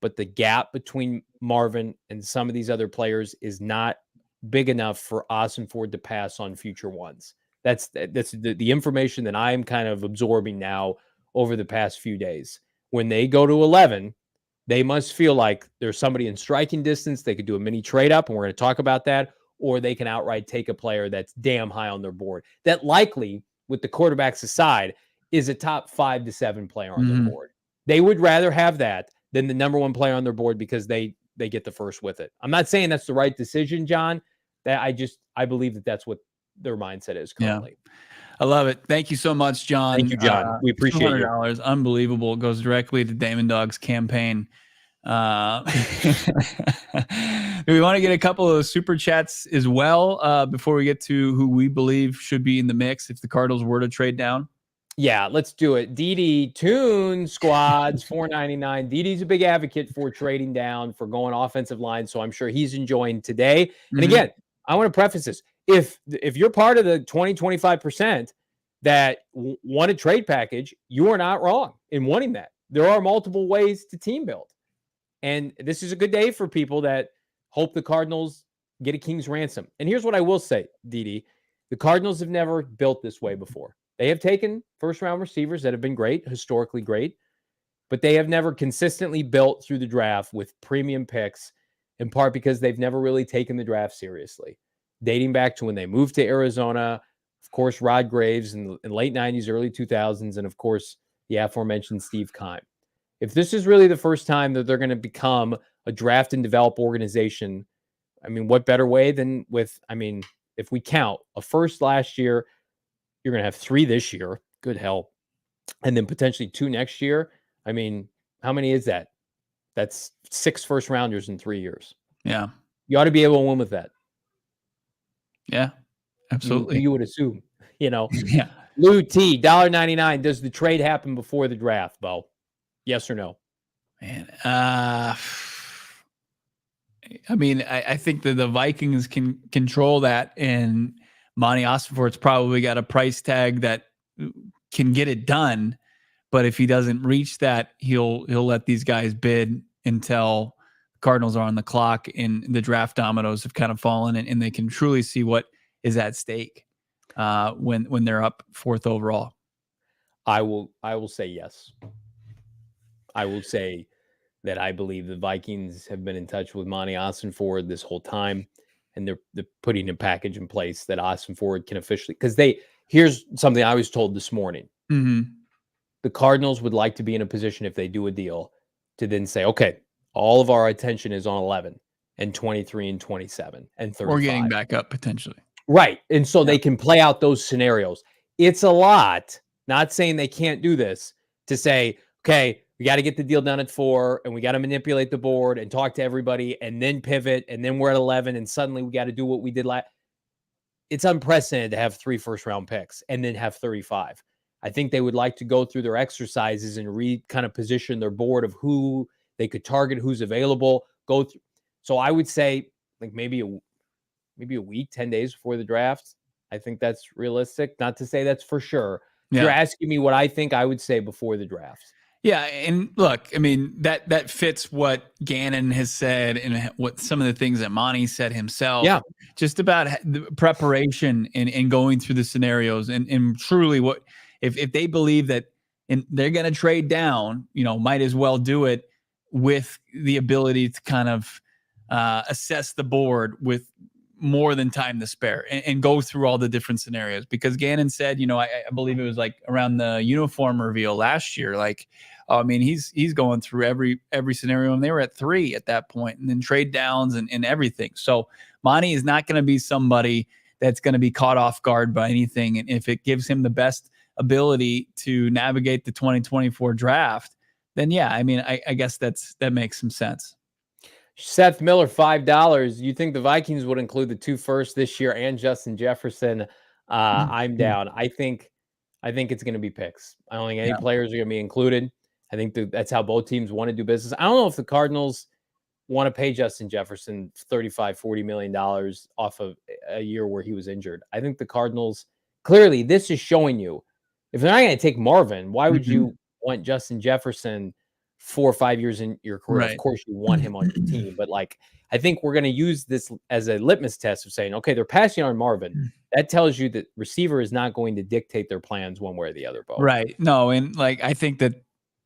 but the gap between Marvin and some of these other players is not big enough for Ossenfort to pass on future ones. That's the information that I'm kind of absorbing now over the past few days. When they go to 11, they must feel like there's somebody in striking distance. They could do a mini trade up, and we're going to talk about that, or they can outright take a player that's damn high on their board. That likely, with the quarterbacks aside, is a top 5 to 7 player on their board. They would rather have that than the number 1 player on their board because they get the first with it. I'm not saying that's the right decision, John. That I believe that that's what their mindset is currently. Yeah. I love it. Thank you so much, John. Thank you, John. We appreciate it. $200. Unbelievable. It goes directly to Damon Dog's campaign. Do we want to get a couple of super chats as well before we get to who we believe should be in the mix if the Cardinals were to trade down? Yeah, let's do it. DD Toon Squads $4.99. DD's a big advocate for trading down, for going offensive line, so I'm sure he's enjoying today. And again, I want to preface this. If you're part of the 20-25% that want a trade package, you are not wrong in wanting that. There are multiple ways to team build. And this is a good day for people that hope the Cardinals get a king's ransom. And here's what I will say, DD. The Cardinals have never built this way before. They have taken first-round receivers that have been great, historically great, but they have never consistently built through the draft with premium picks, in part because they've never really taken the draft seriously. Dating back to when they moved to Arizona, of course, Rod Graves in late 90s, early 2000s, and of course, the aforementioned Steve Keim. If this is really the first time that they're going to become a draft and develop organization, I mean, what better way than with, I mean, if we count a first last year, you're going to have 3 this year. Good hell. And then potentially 2 next year. I mean, how many is that? That's 6 first rounders in 3 years. Yeah. You ought to be able to win with that. Yeah, absolutely. You would assume, Yeah. Lou T, $1.99. Does the trade happen before the draft, Bo? Yes or no? Man, I mean, I think that the Vikings can control that, and Monty Ossenfort's probably got a price tag that can get it done. But if he doesn't reach that, he'll let these guys bid until Cardinals are on the clock and the draft dominoes have kind of fallen, and they can truly see what is at stake when they're up 4th overall. I will say yes. I will say that I believe the Vikings have been in touch with Monty Ossenfort this whole time, and they're putting a package in place that Ossenfort can officially, because here's something I was told this morning. The Cardinals would like to be in a position, if they do a deal, to then say, okay, all of our attention is on 11 and 23 and 27 and 35. Or getting back up potentially. Right. And so they can play out those scenarios. It's a lot, not saying they can't do this, to say, okay, we got to get the deal done at 4 and we got to manipulate the board and talk to everybody and then pivot. And then we're at 11 and suddenly we got to do what we did last. It's unprecedented to have 3 first-round picks and then have 35. I think they would like to go through their exercises and kind of position their board of who they could target, who's available, go through. So I would say like maybe maybe a week, 10 days before the draft. I think that's realistic. Not to say that's for sure. If Yeah. you're asking me what I think, I would say before the draft. Yeah, and look, I mean, that fits what Gannon has said and what some of the things that Monty said himself. Yeah. Just about the preparation and going through the scenarios and truly what if they believe that and they're going to trade down, might as well do it with the ability to kind of assess the board with more than time to spare and go through all the different scenarios. Because Gannon said, I believe it was like around the uniform reveal last year, like, I mean, he's going through every scenario, and they were at 3 at that point, and then trade downs and everything. So Monty is not going to be somebody that's going to be caught off guard by anything. And if it gives him the best ability to navigate the 2024 draft, then yeah, I mean, I guess that makes some sense. Seth Miller, $5. You think the Vikings would include the 2 firsts this year and Justin Jefferson? I'm down. I think it's going to be picks. I don't think any players are going to be included. I think that's how both teams want to do business. I don't know if the Cardinals want to pay Justin Jefferson $35-40 million off of a year where he was injured. I think the Cardinals, clearly, this is showing you, if they're not going to take Marvin, why would you want Justin Jefferson 4 or 5 years in your career? Right. Of course, you want him on your team, but I think we're going to use this as a litmus test of saying, okay, they're passing on Marvin. That tells you that receiver is not going to dictate their plans one way or the other, Bo. Right. No, and I think that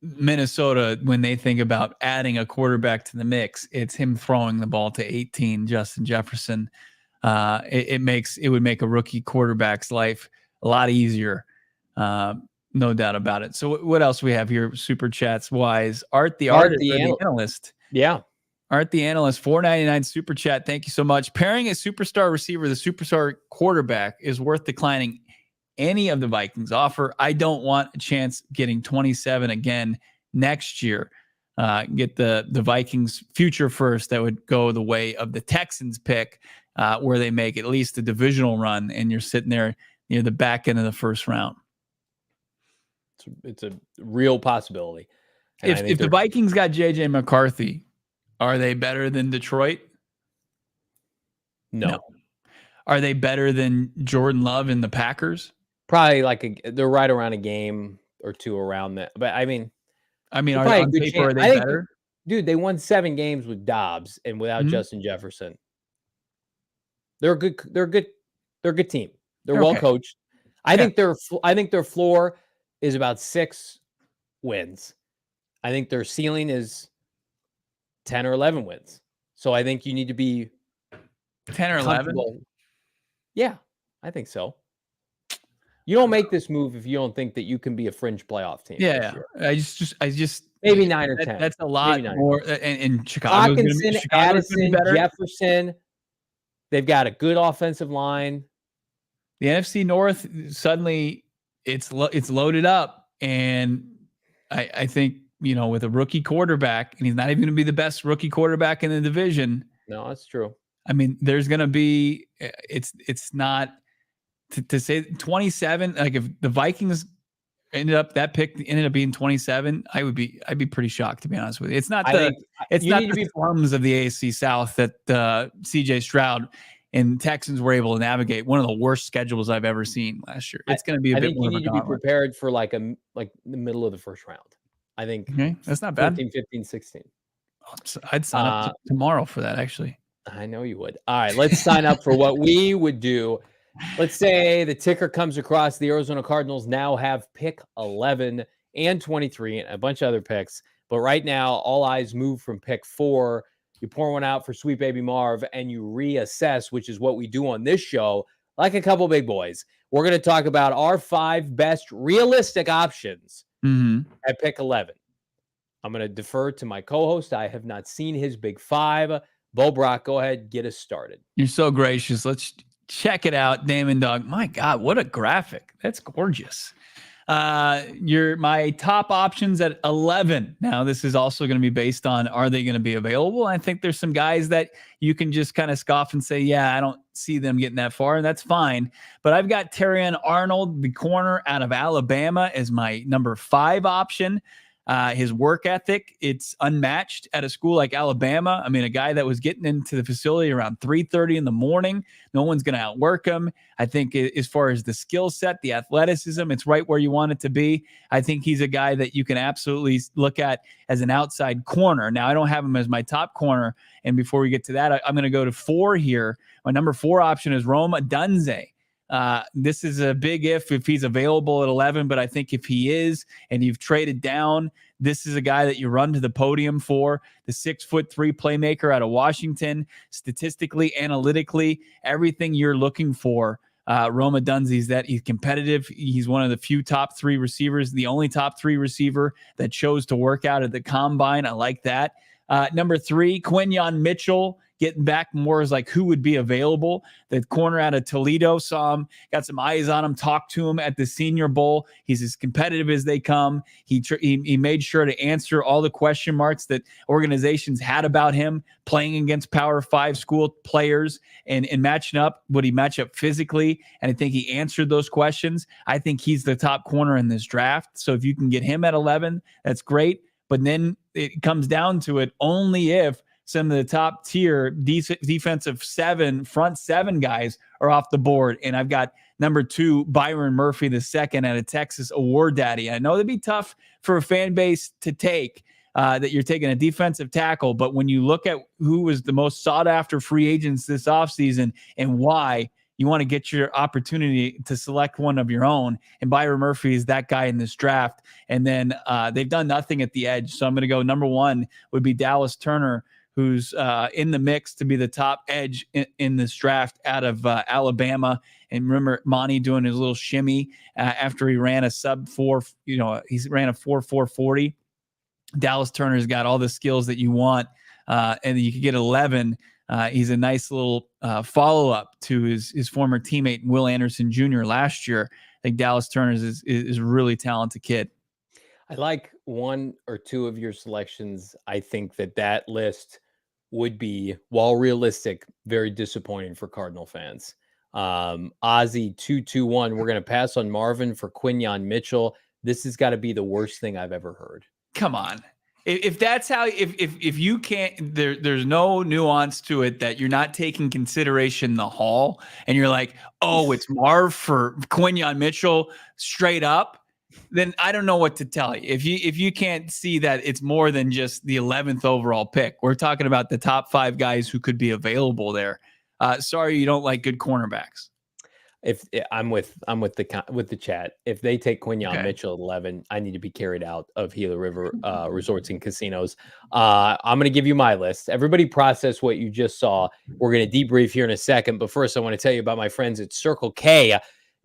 Minnesota, when they think about adding a quarterback to the mix, it's him throwing the ball to 18, Justin Jefferson. It would make a rookie quarterback's life a lot easier. No doubt about it. So what else we have here? Super chats wise. Art the analyst. Yeah. Art the analyst, $4.99 super chat. Thank you so much. Pairing a superstar receiver with a superstar quarterback is worth declining any of the Vikings offer. I don't want a chance getting 27 again next year. Get the Vikings future first. That would go the way of the Texans pick, where they make at least a divisional run, and you're sitting there near the back end of the first round. It's a real possibility. And if the Vikings got JJ McCarthy, are they better than Detroit? No. Are they better than Jordan Love and the Packers? Probably they're right around a game or two around that. But I mean, on paper, are they better? Dude, they won 7 games with Dobbs and without Justin Jefferson. They're a good team. They're well coached. I think their floor is about 6 wins. I think their ceiling is 10 or 11 wins. So I think you need to be 10 or 11. Yeah, I think so. You don't make this move if you don't think that you can be a fringe playoff team. Yeah. I just maybe 9 or 10. That's a lot more. And Chicago, Hawkinson, Addison, Jefferson. They've got a good offensive line. The NFC North, suddenly it's loaded up, and I think, with a rookie quarterback, and he's not even going to be the best rookie quarterback in the division. No, that's true. I mean, there's going to be, it's not to say 27. Like if the Vikings that pick ended up being 27, I'd be pretty shocked, to be honest with you. It's not the slums of the AFC South that CJ Stroud and Texans were able to navigate. One of the worst schedules I've ever seen last year. It's going to be a bit more. I think you need to be prepared for like the middle of the first round. I think that's not bad. 14, 15, 16. I'd sign up tomorrow for that, actually. I know you would. All right, let's sign up for what we would do. Let's say the ticker comes across. The Arizona Cardinals now have pick 11 and 23 and a bunch of other picks. But right now, all eyes move from pick 4. You pour one out for Sweet Baby Marv, and you reassess, which is what we do on this show, like a couple big boys. We're going to talk about our 5 best realistic options at pick 11. I'm going to defer to my co-host. I have not seen his big 5. Bo Brock, go ahead, get us started. You're so gracious. Let's check it out, Damon Dog. My God, what a graphic. That's gorgeous. My top options at 11. Now, this is also going to be based on, are they going to be available? I think there's some guys that you can just kind of scoff and say, yeah, I don't see them getting that far, and that's fine. But I've got Terrion Arnold, the corner out of Alabama, as my number 5 option. His work ethic, it's unmatched at a school like Alabama. I mean, a guy that was getting into the facility around 3:30 in the morning. No one's going to outwork him. I think as far as the skill set, the athleticism, it's right where you want it to be. I think he's a guy that you can absolutely look at as an outside corner. Now, I don't have him as my top corner. And before we get to that, I'm going to go to 4 here. My number 4 option is Rome Odunze. This is a big if he's available at 11, but I think if he is and you've traded down, this is a guy that you run to the podium for. The 6'3" playmaker out of Washington, statistically, analytically, everything you're looking for. Rome Odunze is that he's competitive. He's one of the few top 3 receivers, the only top 3 receiver that chose to work out at the combine. I like that. Number 3, Quinyon Mitchell. Getting back more is like who would be available. The corner out of Toledo saw him, got some eyes on him, talked to him at the Senior Bowl. He's as competitive as they come. He made sure to answer all the question marks that organizations had about him playing against Power 5 school players and matching up. Would he match up physically? And I think he answered those questions. I think he's the top corner in this draft. So if you can get him at 11, that's great. But then it comes down to it only if some of the top tier defensive 7, front 7 guys are off the board. And I've got number 2, Byron Murphy II out of Texas, award daddy. I know it'd be tough for a fan base to take that you're taking a defensive tackle. But when you look at who was the most sought after free agents this offseason and why, you want to get your opportunity to select one of your own. And Byron Murphy is that guy in this draft. And then they've done nothing at the edge. So I'm going to go number 1 would be Dallas Turner, who's in the mix to be the top edge in this draft out of Alabama. And remember Monty doing his little shimmy after he ran a sub 4, he ran a 4.40. Dallas Turner's got all the skills that you want. And you could get 11. He's a nice little follow-up to his former teammate, Will Anderson Jr. last year. I think Dallas Turner is a really talented kid. I like 1 or 2 of your selections. I think that list would be, while realistic, very disappointing for Cardinal fans. Ozzy 221. We're going to pass on Marvin for Quinyon Mitchell. This has got to be the worst thing I've ever heard. Come on. If that's how, if you can't, there's no nuance to it that you're not taking consideration the haul and you're like, oh, it's Marv for Quinyon Mitchell straight up, then I don't know what to tell you. If you can't see that it's more than just the 11th overall pick, we're talking about the top 5 guys who could be available there. Sorry, you don't like good cornerbacks. If I'm with the chat, if they take Quinyon Mitchell at 11, I need to be carried out of Gila River Resorts and Casinos. I'm going to give you my list. Everybody process what you just saw. We're going to debrief here in a second, but first I want to tell you about my friends at Circle K.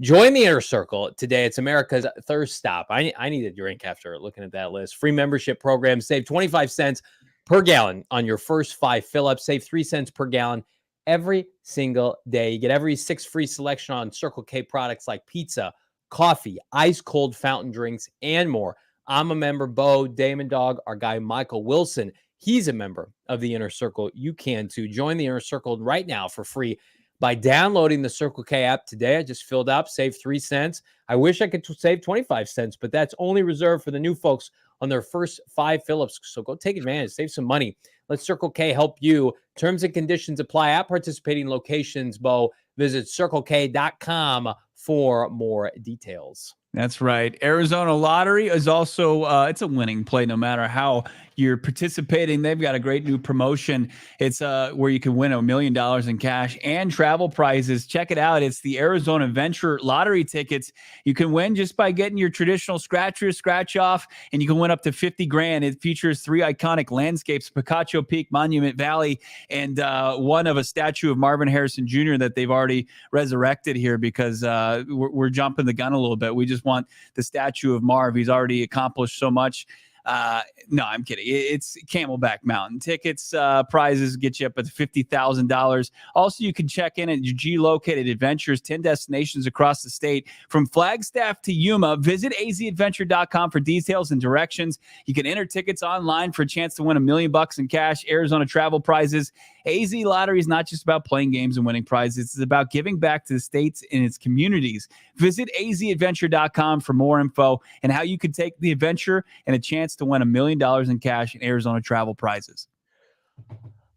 Join the Inner Circle today. It's America's thirst stop. I need a drink after looking at that list. Free membership program. Save 25 cents per gallon on your first 5 fill-ups. Save 3 cents per gallon every single day. You get every 6 free selection on Circle K products like pizza, coffee, ice cold fountain drinks, and more. I'm a member. Bo, Damon Dog, our guy Michael Wilson, he's a member of the Inner Circle. You can too. Join the Inner Circle right now for free by downloading the Circle K app today. I just filled up, saved 3 cents. I wish I could save 25 cents, but that's only reserved for the new folks on their first 5 fill-ups. So go take advantage, save some money. Let Circle K help you. Terms and conditions apply at participating locations. Bo, visit circlek.com for more details. That's right. Arizona Lottery is also, it's a winning play no matter how you're participating. They've got a great new promotion. It's where you can win $1 million in cash and travel prizes. Check it out. It's the Arizona Venture Lottery tickets. You can win just by getting your traditional scratch off, and you can win up to $50,000. It features 3 iconic landscapes, Picacho Peak, Monument Valley, and one of a statue of Marvin Harrison Jr. that they've already resurrected here because we're jumping the gun a little bit. We just want the statue of Marv. He's already accomplished so much. No, I'm kidding. It's Camelback Mountain. Tickets, prizes get you up at $50,000. Also, you can check in at your G-located adventures, 10 destinations across the state. From Flagstaff to Yuma, visit azadventure.com for details and directions. You can enter tickets online for a chance to win $1 million in cash, Arizona travel prizes, AZ Lottery is not just about playing games and winning prizes. It's about giving back to the states and its communities. Visit azadventure.com for more info and how you can take the adventure and a chance to win $1 million in cash in Arizona travel prizes.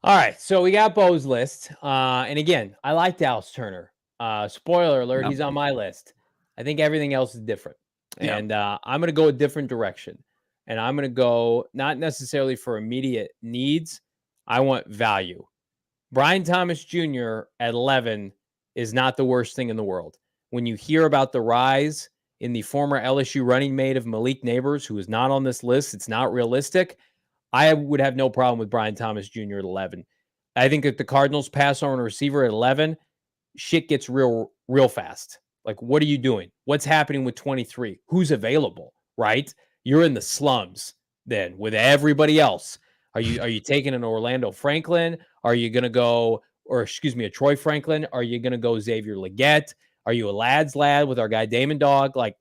All right, so we got Bo's list. And again, I like Dallas Turner. Spoiler alert, he's on my list. I think everything else is different. And I'm going to go a different direction. And I'm going to go not necessarily for immediate needs. I want value. Brian Thomas Jr. at 11 is not the worst thing in the world. When you hear about the rise in the former LSU running mate of Malik Neighbors, who is not on this list, it's not realistic. I would have no problem with Brian Thomas Jr. at 11. I think that the Cardinals pass on a receiver at 11, shit gets real fast. Like, what are you doing? What's happening with 23? Who's available, right? You're in the slums then with everybody else. Are you taking an Orlando Franklin? Are you going to go, a Troy Franklin? Are you going to go Xavier Legette? Are you a lad's lad with our guy Damon Dog? Like,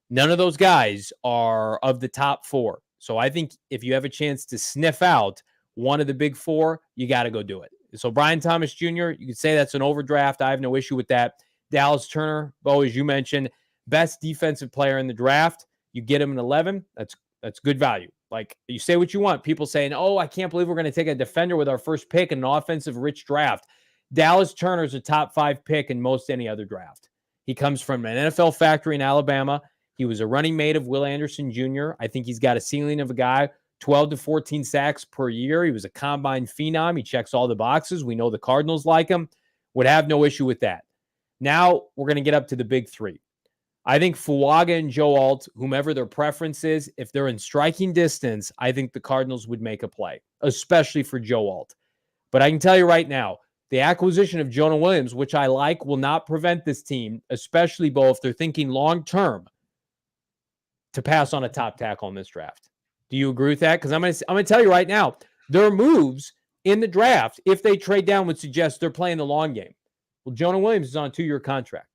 none of those guys are of the top 4. So I think if you have a chance to sniff out one of the big 4, you got to go do it. So Brian Thomas Jr., you could say that's an overdraft. I have no issue with that. Dallas Turner, Bo, as you mentioned, best defensive player in the draft. You get him in 11. That's good value. Like, you say what you want. People saying, oh, I can't believe we're going to take a defender with our first pick in an offensive-rich draft. Dallas Turner's a top 5 pick in most any other draft. He comes from an NFL factory in Alabama. He was a running mate of Will Anderson Jr. I think he's got a ceiling of a guy, 12 to 14 sacks per year. He was a combine phenom. He checks all the boxes. We know the Cardinals like him. Would have no issue with that. Now we're going to get up to the big 3. I think Fuaga and Joe Alt, whomever their preference is, if they're in striking distance, I think the Cardinals would make a play, especially for Joe Alt. But I can tell you right now, the acquisition of Jonah Williams, which I like, will not prevent this team, especially, Bo, if they're thinking long-term, to pass on a top tackle in this draft. Do you agree with that? Because I'm going to tell you right now, their moves in the draft, if they trade down, would suggest they're playing the long game. Well, Jonah Williams is on a 2-year contract.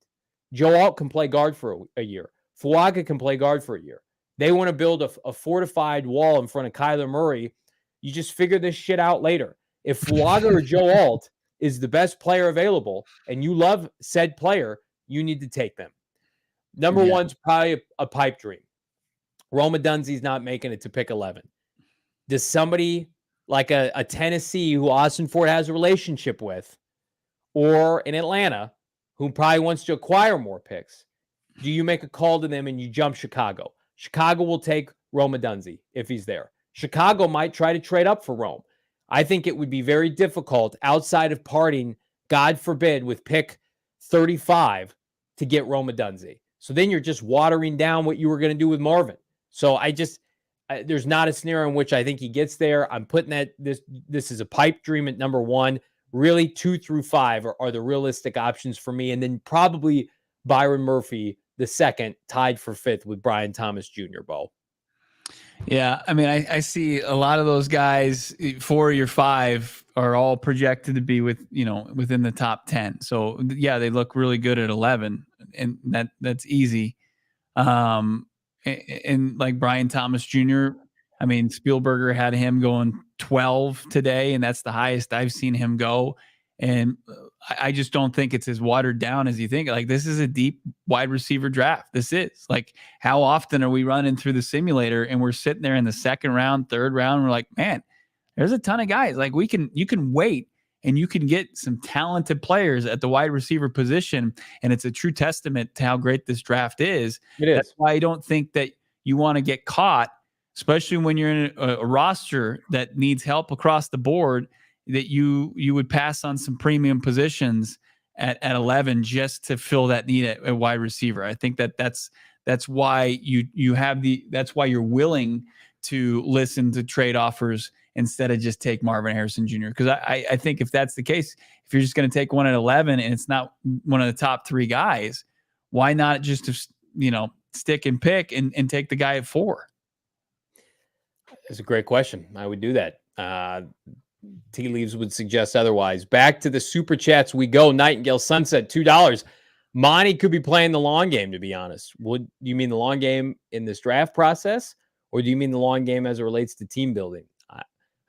Joe Alt can play guard for a year. Fuaga can play guard for a year. They want to build a fortified wall in front of Kyler Murray. You just figure this shit out later. If Fuaga or Joe Alt is the best player available and you love said player, you need to take them. Number one's probably a pipe dream. Roma Dunzee's not making it to pick 11. Does somebody like a Tennessee who Austin Ford has a relationship with, or in Atlanta, who probably wants to acquire more picks, do you make a call to them and you jump Chicago? Chicago will take Roma Dunzee if he's there. Chicago might try to trade up for Rome. I think it would be very difficult outside of parting, God forbid, with pick 35 to get Roma Dunzee. So then you're just watering down what you were going to do with Marvin. So there's not a scenario in which I think he gets there. I'm putting that this is a pipe dream at number 1. Really, 2 through 5 are the realistic options for me. And then probably Byron Murphy, the second, tied for 5th with Brian Thomas Jr., Bo. Yeah, I mean, I see a lot of those guys, 4 or 5, are all projected to be within the top 10. So yeah, they look really good at 11, and that's easy. And like Brian Thomas Jr., I mean, Spielberger had him going 12 today, and that's the highest I've seen him go. And I just don't think it's as watered down as you think. Like, this is a deep wide receiver draft. This is like, how often are we running through the simulator and we're sitting there in the 2nd round, 3rd round, and we're like, man, there's a ton of guys. Like, you can wait and you can get some talented players at the wide receiver position. And it's a true testament to how great this draft is. It is. That's why I don't think that you want to get caught, especially when you're in a roster that needs help across the board, that you would pass on some premium positions at 11 just to fill that need at wide receiver. I think that's why that's why you're willing to listen to trade offers instead of just take Marvin Harrison Jr. Because I think if that's the case, if you're just going to take one at 11 and it's not one of the top 3 guys, why not just stick and pick and take the guy at 4? That's a great question. I would do that. Tea leaves would suggest otherwise. Back to the super chats we go. Nightingale Sunset, $2. Monty could be playing the long game, to be honest. Do you mean the long game in this draft process, or do you mean the long game as it relates to team building?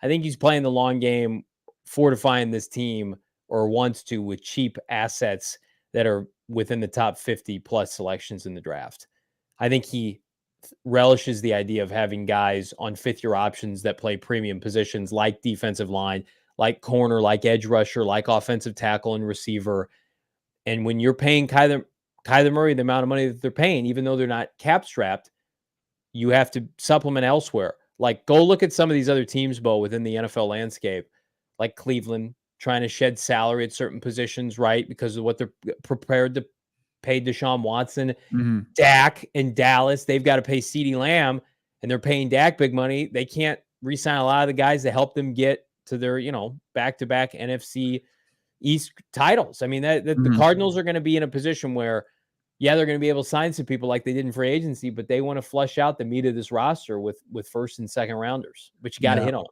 I think he's playing the long game fortifying this team, or wants to, with cheap assets that are within the top 50 plus selections in the draft. I think he relishes the idea of having guys on fifth-year options that play premium positions like defensive line, like corner, like edge rusher, like offensive tackle and receiver. And when you're paying Kyler Murray the amount of money that they're paying, even though they're not cap strapped, you have to supplement elsewhere. Like, go look at some of these other teams, Bo, within the NFL landscape, like Cleveland, trying to shed salary at certain positions, right? Because of what they're prepared to pay Deshaun Watson. Mm-hmm. Dak in Dallas, they've got to pay CeeDee Lamb, and they're paying Dak big money. They can't re-sign a lot of the guys to help them get to their, back-to-back NFC East titles. I mean, the Cardinals are going to be in a position where, yeah, they're going to be able to sign some people like they did in free agency, but they want to flush out the meat of this roster with first and second rounders, which you got to hit on.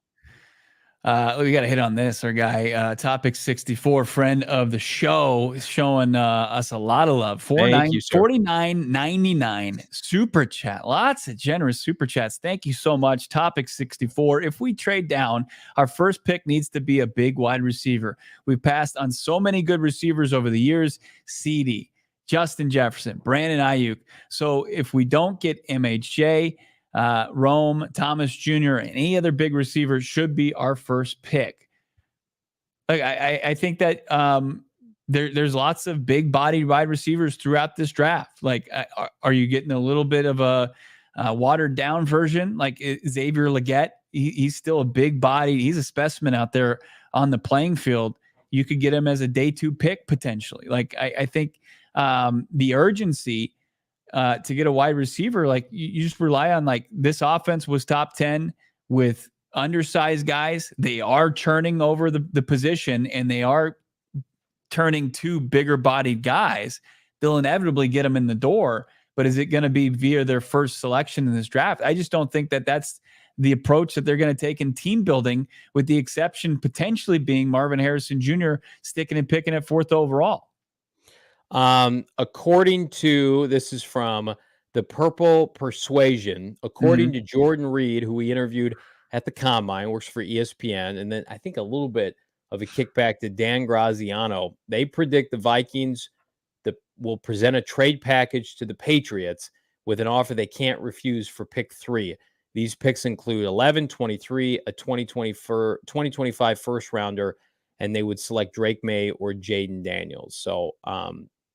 We got to hit on this. Our guy, Topic 64, friend of the show, is showing us a lot of love. $49.99 super chat. Lots of generous super chats. Thank you so much. Topic 64. If we trade down, our first pick needs to be a big wide receiver. We've passed on so many good receivers over the years. CD, Justin Jefferson, Brandon Ayuk. So if we don't get MHJ, Rome, Thomas Jr., and any other big receivers should be our first pick. Like, I think that there's lots of big bodied wide receivers throughout this draft. Like, are you getting a little bit of a watered down version? Like Xavier Legette, he's still a big body. He's a specimen out there on the playing field. You could get him as a day 2 pick potentially. Like, I think the urgency to get a wide receiver, like you just rely on, like, this offense was top 10 with undersized guys. They are turning over the position, and they are turning to bigger bodied guys. They'll inevitably get them in the door, but is it going to be via their first selection in this draft? I just don't think that that's the approach that they're going to take in team building, with the exception potentially being Marvin Harrison Jr. sticking and picking at 4th overall. According to, this is from the Purple Persuasion, according to Jordan Reed, who we interviewed at the Combine, works for ESPN, and then I think a little bit of a kickback to Dan Graziano, they predict the Vikings will present a trade package to the Patriots with an offer they can't refuse for pick 3. These picks include 11, 23, a 2025 first rounder, and they would select Drake May or Jaden Daniels. So,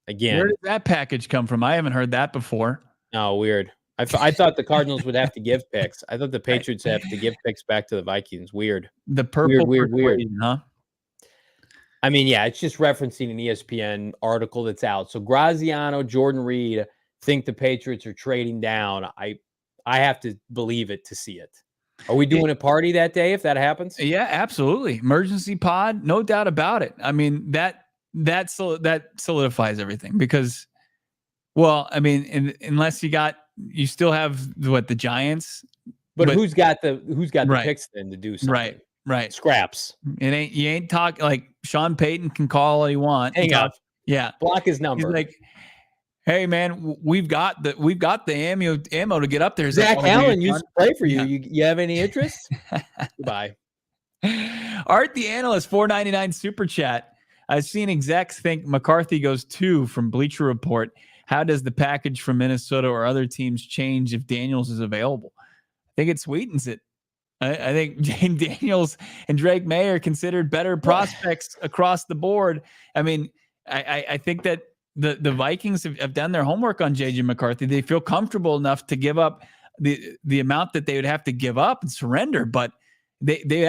again, where did that package come from? I haven't heard that before. Oh, weird. I thought the Cardinals would have to give picks. I thought the Patriots have to give picks back to the Vikings. Weird. The Purple weird. Huh? I mean, yeah, it's just referencing an ESPN article that's out. So Graziano, Jordan Reed think the Patriots are trading down. I have to believe it to see it. Are we doing a party that day if that happens? Yeah, absolutely. Emergency pod, no doubt about it. I mean, that solidifies everything, because, well, I mean, unless you still have the Giants, but who's got the picks then to do something? Right. Scraps. You ain't talking like Sean Payton can call all he wants. Hang up. Yeah. Block his number. He's like, hey man, we've got the ammo to get up there. Zach Allen used to play for you. Yeah. You have any interest? Goodbye. Art the Analyst, $4.99 super chat. I've seen execs think McCarthy goes 2 from Bleacher Report. How does the package from Minnesota or other teams change if Daniels is available? I think it sweetens it. I think Jaden Daniels and Drake May are considered better prospects across the board. I mean, I think that the Vikings have done their homework on JJ McCarthy. They feel comfortable enough to give up the amount that they would have to give up and surrender, but they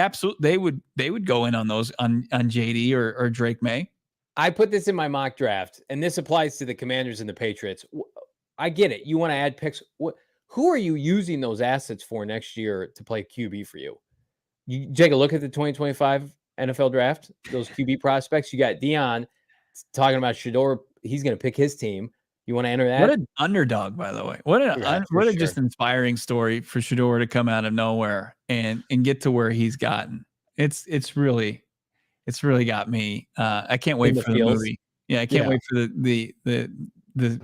would go in on those on JD or Drake May. I put this in my mock draft, and this applies to the Commanders and the Patriots. I get it. You want to add picks. Who are you using those assets for next year to play QB for you? You take a look at the 2025 NFL draft, those QB prospects. You got Dion talking about Shedeur. He's going to pick his team. You want to enter that? What an underdog, by the way. What a just inspiring story for Shedeur to come out of nowhere and get to where he's gotten. It's really got me. I can't wait for the movie. Yeah, I can't wait for the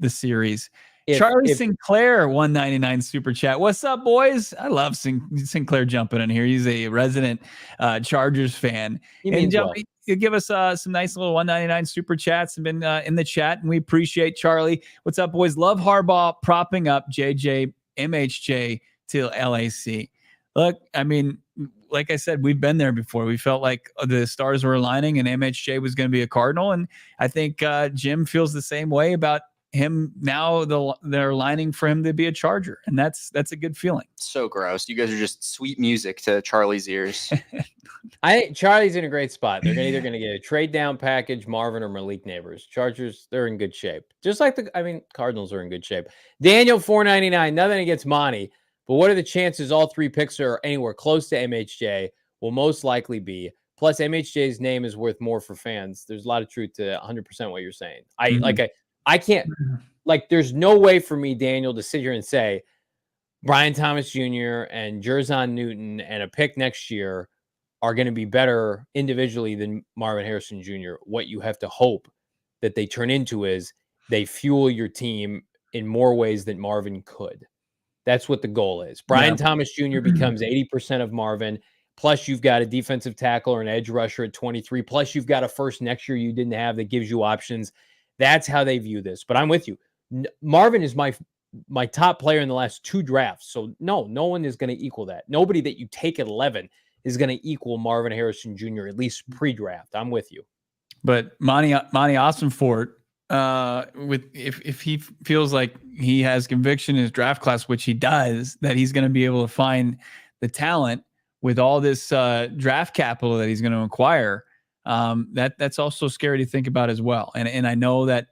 series. Charlie Sinclair, 199 super chat. What's up, boys? I love Sinclair jumping in here. He's a resident Chargers fan. He means well. You give us some nice little 199 super chats and been in the chat, and we appreciate Charlie. What's up, boys? Love Harbaugh propping up JJ MHJ to LAC. Look, I mean, like I said, we've been there before. We felt like the stars were aligning and MHJ was going to be a Cardinal, and I think Jim feels the same way about him now. They're aligning for him to be a Charger, and that's a good feeling. So gross. You guys are just sweet music to Charlie's ears. I think Charlie's in a great spot. They're either going to get a trade down package, Marvin or Malik Neighbors. Chargers, they're in good shape. Just like Cardinals are in good shape. Daniel 499, nothing against Monty, but what are the chances all three picks are anywhere close to MHJ? Will most likely be. Plus, MHJ's name is worth more for fans. There's a lot of truth to 100% what you're saying. I can't, there's no way for me, Daniel, to sit here and say Brian Thomas Jr. and Jerzon Newton and a pick next year are going to be better individually than Marvin Harrison Jr. What you have to hope that they turn into is they fuel your team in more ways than Marvin could. That's what the goal is. Brian Thomas Jr. becomes 80% of Marvin. Plus, you've got a defensive tackle or an edge rusher at 23. Plus, you've got a first next year you didn't have that gives you options. That's how they view this. But I'm with you. Marvin is my top player in the last two drafts. So, no one is going to equal that. Nobody that you take at 11 is going to equal Marvin Harrison Jr., at least pre-draft. I'm with you. But Monty Ossenfort, if he feels like he has conviction in his draft class, which he does, that he's going to be able to find the talent with all this draft capital that he's going to acquire, that's also scary to think about as well. And I know that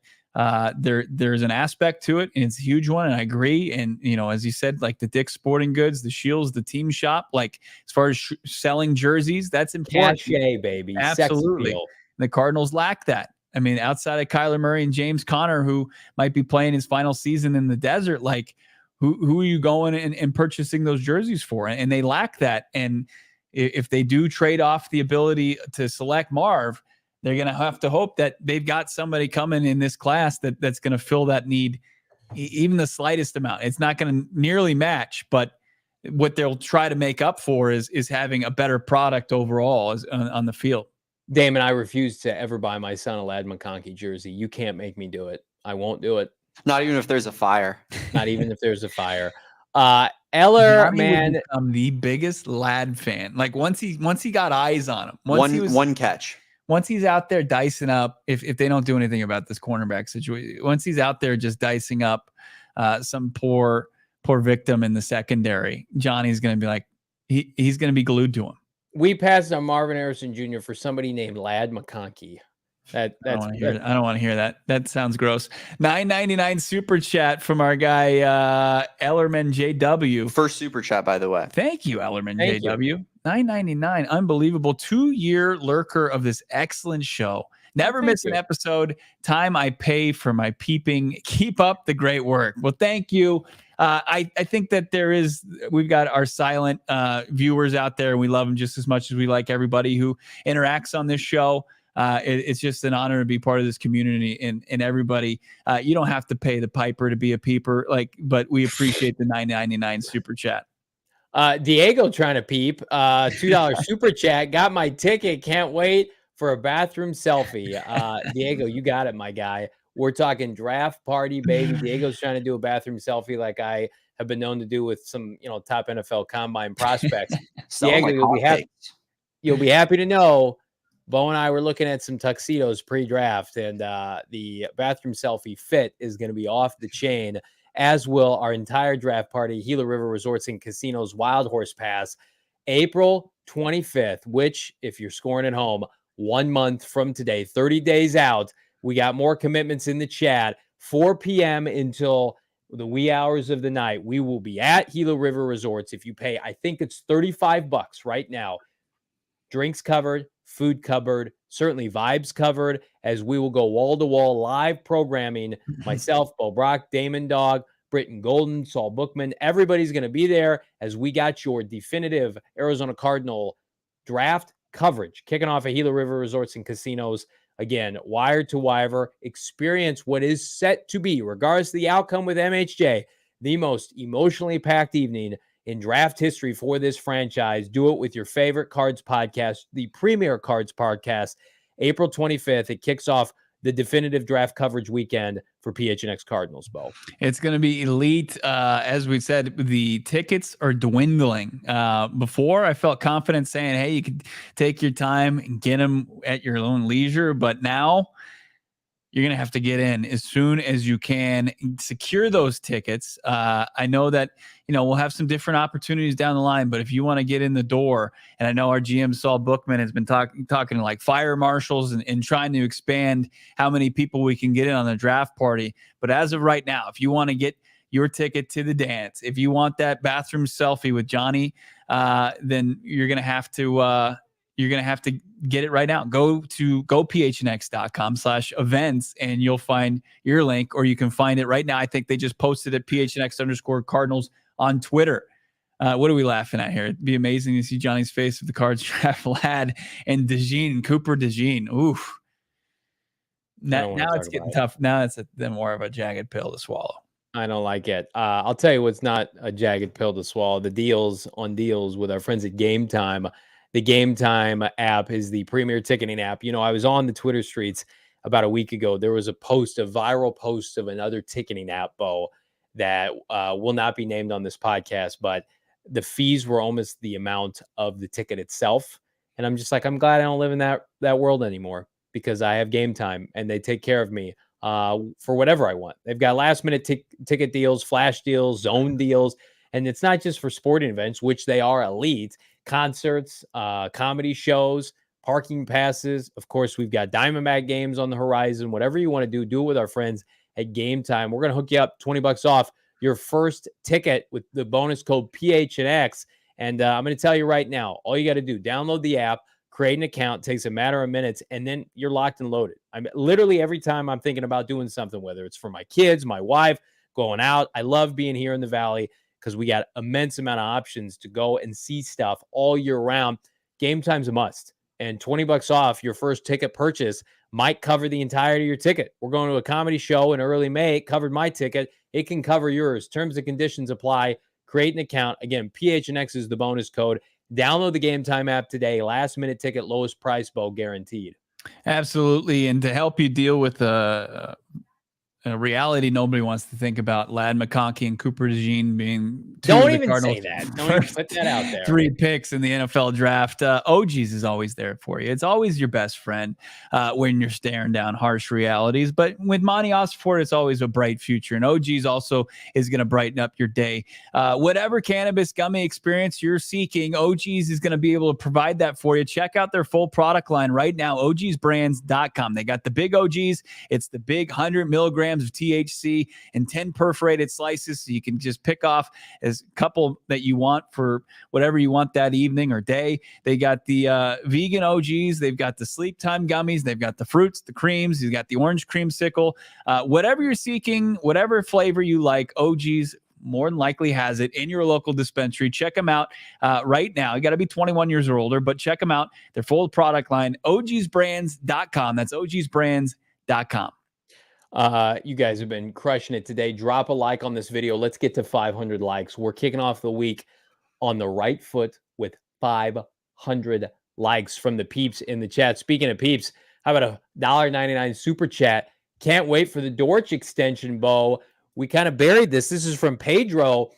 there's an aspect to it, and it's a huge one, and I agree. And as you said, like the Dick's Sporting Goods, the Shields, the team shop, like as far as selling jerseys, that's important. Cachet, baby. Absolutely. The Cardinals lack that. I mean, outside of Kyler Murray and James Conner, who might be playing his final season in the desert, like who are you going and purchasing those jerseys for? And they lack that. And if they do trade off the ability to select Marv, they're going to have to hope that they've got somebody coming in this class that's going to fill that need, even the slightest amount. It's not going to nearly match, but what they'll try to make up for is having a better product overall on the field. Damon, I refuse to ever buy my son a Ladd McConkey jersey. You can't make me do it. I won't do it. Not even if there's a fire. Not even if there's a fire. Eller, man, I'm the biggest Ladd fan. Like once he got eyes on him, one catch. Once he's out there dicing up, if they don't do anything about this cornerback situation, once he's out there just dicing up some poor victim in the secondary, Johnny's going to be like, he's going to be glued to him. We passed on Marvin Harrison Jr. for somebody named Ladd McConkey. I don't want to hear that. That sounds gross. $9.99 super chat from our guy Ellerman JW. First super chat, by the way. Thank you, Ellerman JW. $9.99. Unbelievable. 2-year lurker of this excellent show. Never miss an episode. Time I pay for my peeping. Keep up the great work. Well, thank you. I think that we've got our silent viewers out there, and we love them just as much as we like everybody who interacts on this show. It's just an honor to be part of this community and everybody. You don't have to pay the piper to be a peeper, but we appreciate the $9.99 super chat. Diego trying to peep. $2 super chat. Got my ticket. Can't wait for a bathroom selfie. Diego, you got it, my guy. We're talking draft party, baby. Diego's trying to do a bathroom selfie like I have been known to do with some, top NFL combine prospects. Diego, you'll be happy to know Bo and I were looking at some tuxedos pre-draft, and the bathroom selfie fit is going to be off the chain, as will our entire draft party, Gila River Resorts and Casinos Wild Horse Pass, April 25th, which, if you're scoring at home, 1 month from today, 30 days out. We got more commitments in the chat. 4 p.m. until the wee hours of the night. We will be at Gila River Resorts. If you pay, I think it's $35 right now. Drinks covered, food covered, certainly vibes covered, as we will go wall-to-wall live programming. Myself, Bo Brock, Damon Dog, Britton Golden, Saul Bookman. Everybody's going to be there as we got your definitive Arizona Cardinal draft coverage kicking off at Gila River Resorts and Casinos Again, wire to wire, experience what is set to be, regardless of the outcome with MHJ, the most emotionally packed evening in draft history for this franchise. Do it with your favorite Cards podcast, the premier Cards podcast, April 25th. It kicks off the definitive draft coverage weekend for PHNX Cardinals, Bo. It's going to be elite. As we said, the tickets are dwindling. Before, I felt confident saying, hey, you could take your time and get them at your own leisure. But now you're going to have to get in as soon as you can, secure those tickets. I know that, we'll have some different opportunities down the line, but if you want to get in the door, and I know our GM Saul Bookman has been talking to like fire marshals and trying to expand how many people we can get in on the draft party. But as of right now, if you want to get your ticket to the dance, if you want that bathroom selfie with Johnny, then you're going to have to, get it right now. Go to gophnx.com/events and you'll find your link, or you can find it right now. I think they just posted it, PHNX_Cardinals on Twitter. What are we laughing at here? It'd be amazing to see Johnny's face with the Cards draft lad and Cooper DeJean. Oof. Now it's getting tough. Now it's more of a jagged pill to swallow. I don't like it. I'll tell you what's not a jagged pill to swallow. The deals on deals with our friends at Game Time. The Game Time app is the premier ticketing app. I was on the Twitter streets about a week ago. There was a viral post of another ticketing app, Bo, that will not be named on this podcast, but the fees were almost the amount of the ticket itself. And I'm just like, I'm glad I don't live in that world anymore, because I have Game Time and they take care of me for whatever I want. They've got last minute ticket deals, flash deals, zone deals. And it's not just for sporting events, which they are elite. Concerts, comedy shows, parking passes. Of course, we've got Diamondback games on the horizon. Whatever you want to do it with our friends at Game Time. We're going to hook you up $20 off your first ticket with the bonus code PHNX. And I'm going to tell you right now, all you got to do, download the app, create an account, takes a matter of minutes, and then you're locked and loaded. I'm literally, every time I'm thinking about doing something, whether it's for my kids, my wife, going out. I love being here in the Valley, because we got immense amount of options to go and see stuff all year round. Game Time's a must. And $20 off your first ticket purchase might cover the entirety of your ticket. We're going to a comedy show in early May. It covered my ticket. It can cover yours. Terms and conditions apply. Create an account. Again, PHNX is the bonus code. Download the Game Time app today. Last minute ticket, lowest price, Bo, guaranteed. Absolutely. And to help you deal with a reality nobody wants to think about, Ladd McConkey and Cooper DeJean being don't even say that. Don't even put that out there. 3 picks in the NFL draft. OGs is always there for you. It's always your best friend when you're staring down harsh realities. But with Monty Osford, it's always a bright future. And OGs also is going to brighten up your day. Whatever cannabis gummy experience you're seeking, OGs is going to be able to provide that for you. Check out their full product line right now, ogsbrands.com. They got the big OGs. It's the big 100 milligrams of THC and 10 perforated slices, so you can just pick off as a couple that you want for whatever you want that evening or day. They got the vegan OGs. They've got the sleep time gummies. They've got the fruits, the creams. You've got the orange creamsicle. Whatever you're seeking, whatever flavor you like, OGs more than likely has it in your local dispensary. Check them out right now. You got to be 21 years or older, but check them out. Their full product line, ogsbrands.com. That's ogsbrands.com. You guys have been crushing it today. Drop a like on this video. Let's get to 500 likes. We're kicking off the week on the right foot with 500 likes from the peeps in the chat. Speaking of peeps, how about a $1.99 super chat? Can't wait for the Dortch extension, Bo. We kind of buried this. This is from Pedro.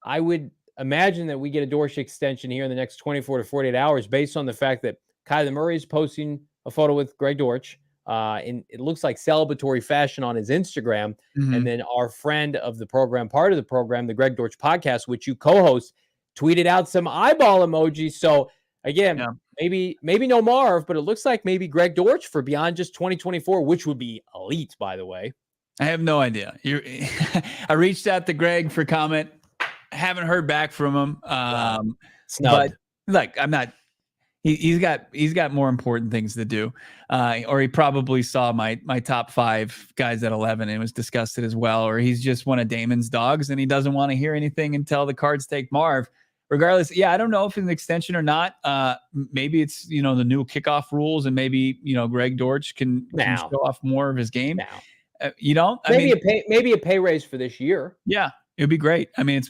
I would imagine that we get a Dortch extension here in the next 24 to 48 hours, based on the fact that Kyler Murray is posting a photo with Greg Dortch. In it looks like celebratory fashion on his Instagram. Mm-hmm. And then our friend of the program, part of the program, the Greg Dortch podcast, which you co-host, tweeted out some eyeball emojis. So again, maybe no Marv, but it looks like maybe Greg Dortch for beyond just 2024, which would be elite, by the way. I have no idea. I reached out to Greg for comment. Haven't heard back from him. But like, I'm not. He's got more important things to do, or he probably saw my top 5 guys at 11 and was disgusted as well, or he's just one of Damon's dogs and he doesn't want to hear anything until the Cards take Marv. regardless, yeah, I don't know if it's an extension or not. Maybe it's, the new kickoff rules, and maybe, Greg Dortch can show off more of his game. Maybe a pay raise for this year. Yeah, it'd be great. I mean,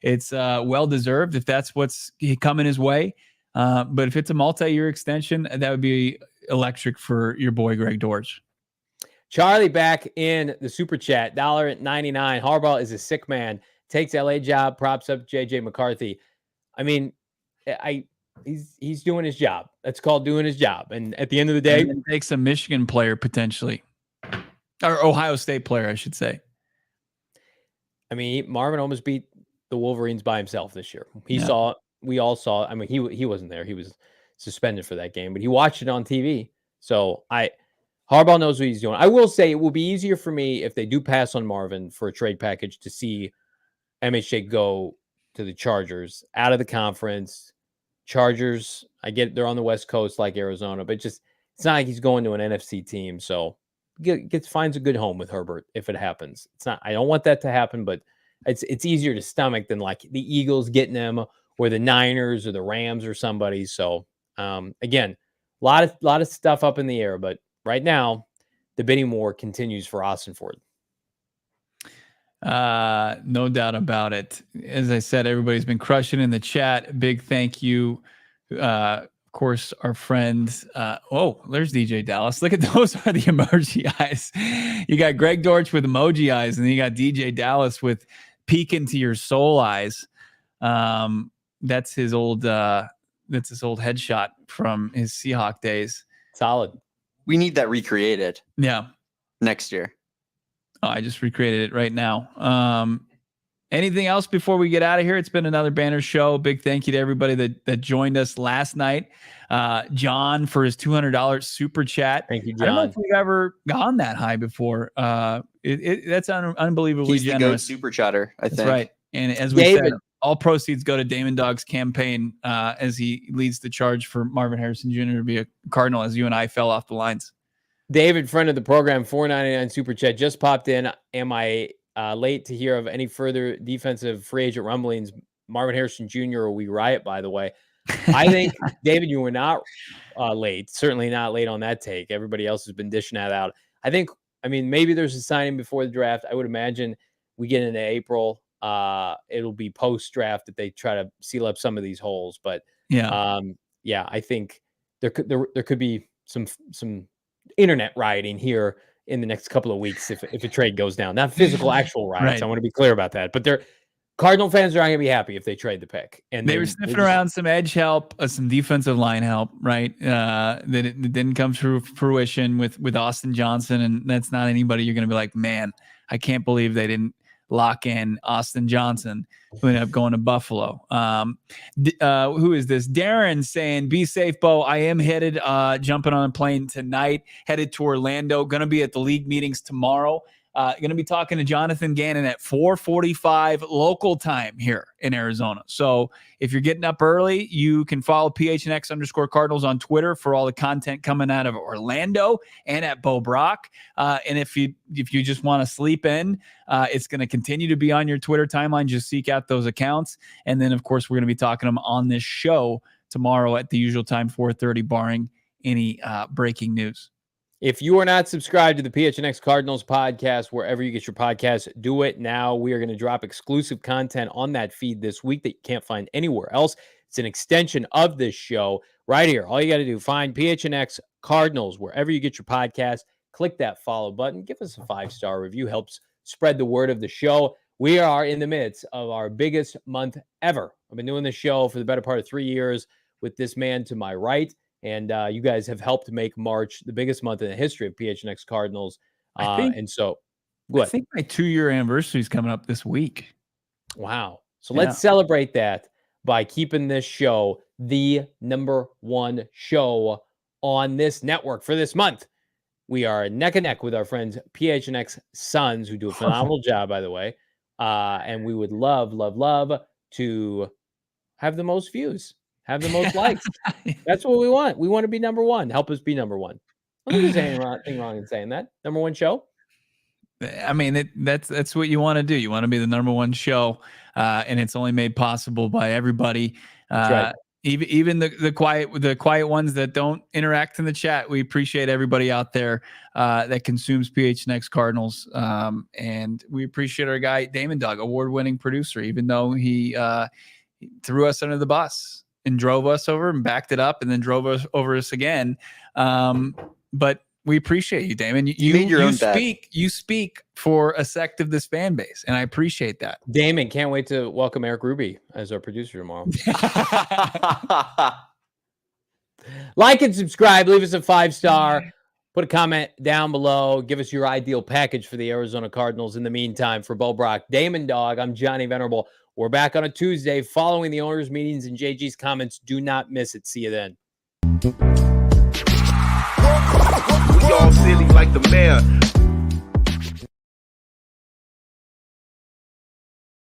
it's well deserved if that's what's coming his way. But if it's a multi-year extension, that would be electric for your boy Greg Dortch. Charlie back in the super chat, $1.99. Harbaugh is a sick man. Takes LA job. Props up JJ McCarthy. I mean, he's doing his job. That's called doing his job. And at the end of the day, takes a Michigan player potentially, or Ohio State player, I should say. I mean, Marvin almost beat the Wolverines by himself this year. Saw it. We all saw it. I mean, he wasn't there. He was suspended for that game, but he watched it on TV. So Harbaugh knows what he's doing. I will say it will be easier for me if they do pass on Marvin for a trade package to see MHJ go to the Chargers out of the conference. Chargers, I get they're on the West Coast like Arizona, but it's not like he's going to an NFC team. So finds a good home with Herbert if it happens. It's not. I don't want that to happen, but it's easier to stomach than like the Eagles getting him or the Niners or the Rams or somebody. So again, a lot of stuff up in the air, but right now the bidding war continues for Austin Ford. No doubt about it. As I said, everybody's been crushing in the chat. Big thank you. Of course, our friends. There's DJ Dallas. Look at those are the emoji eyes. You got Greg Dortch with emoji eyes, and then you got DJ Dallas with peek into your soul eyes. That's his old headshot from his Seahawk days. Solid. We need that recreated. Yeah. Next year. Oh, I just recreated it right now. Anything else before we get out of here? It's been another banner show. Big thank you to everybody that joined us last night. John for his $200 super chat. Thank you, John. I don't know if we've ever gone that high before. That's unbelievably He's generous. The GOAT super chatter, I think. That's right. And as we said, all proceeds go to Damon Dog's campaign as he leads the charge for Marvin Harrison Jr. to be a Cardinal as you and I fell off the lines. David, friend of the program, $4.99 super chat just popped in. Am I late to hear of any further defensive free agent rumblings? Marvin Harrison Jr. or we riot, by the way. I think, David, you were not late. Certainly not late on that take. Everybody else has been dishing that out. I mean, maybe there's a signing before the draft. I would imagine we get into April. It'll be post-draft that they try to seal up some of these holes. But I think there could be some internet rioting here in the next couple of weeks if a trade goes down. Not physical, actual riots. Right. I want to be clear about that. But Cardinal fans are not going to be happy if they trade the pick. And they were sniffing around some edge help, some defensive line help, right? That it didn't come to fruition with Austin Johnson, and that's not anybody you're going to be like, man, I can't believe they didn't lock in Austin Johnson, who ended up going to Buffalo. Who is this? Darren saying, be safe, Bo. I am headed, jumping on a plane tonight, headed to Orlando. Going to be at the league meetings tomorrow. Going to be talking to Jonathan Gannon at 4:45 local time here in Arizona. So if you're getting up early, you can follow PHNX_Cardinals on Twitter for all the content coming out of Orlando and at Bo Brock. And if you just want to sleep in, it's going to continue to be on your Twitter timeline. Just seek out those accounts. And then, of course, we're going to be talking to them on this show tomorrow at the usual time, 4:30, barring any breaking news. If you are not subscribed to the PHNX Cardinals podcast, wherever you get your podcasts, do it now. We are going to drop exclusive content on that feed this week that you can't find anywhere else. It's an extension of this show right here. All you got to do, find PHNX Cardinals wherever you get your podcast. Click that follow button. Give us a 5-star review. Helps spread the word of the show. We are in the midst of our biggest month ever. I've been doing this show for the better part of 3 years with this man to my right. And you guys have helped make March the biggest month in the history of PHNX Cardinals. I think my 2-year anniversary is coming up this week. Wow. So let's celebrate that by keeping this show the #1 show on this network for this month. We are neck and neck with our friends PHNX Sons, who do a phenomenal job, by the way. And we would love to have the most views. Have the most likes. That's what we want. We want to be #1. Help us be #1. I don't think there's anything wrong in saying that. #1 show. I mean, that's what you want to do. You want to be the number one show, and it's only made possible by everybody. That's right. Even the quiet ones that don't interact in the chat. We appreciate everybody out there that consumes PHNX Cardinals, and we appreciate our guy Damon Dog, award-winning producer, even though he threw us under the bus and drove us over and backed it up and then drove us over us again. But we appreciate you, Damon. You speak for a sect of this fan base, and I appreciate that. Damon, can't wait to welcome Eric Ruby as our producer tomorrow. Like and subscribe. Leave us a 5-star. Put a comment down below. Give us your ideal package for the Arizona Cardinals. In the meantime, for Bo Brock, Damon Dog, I'm Johnny Venerable. We're back on a Tuesday following the owners' meetings and JG's comments. Do not miss it. See you then. We all silly like the mayor.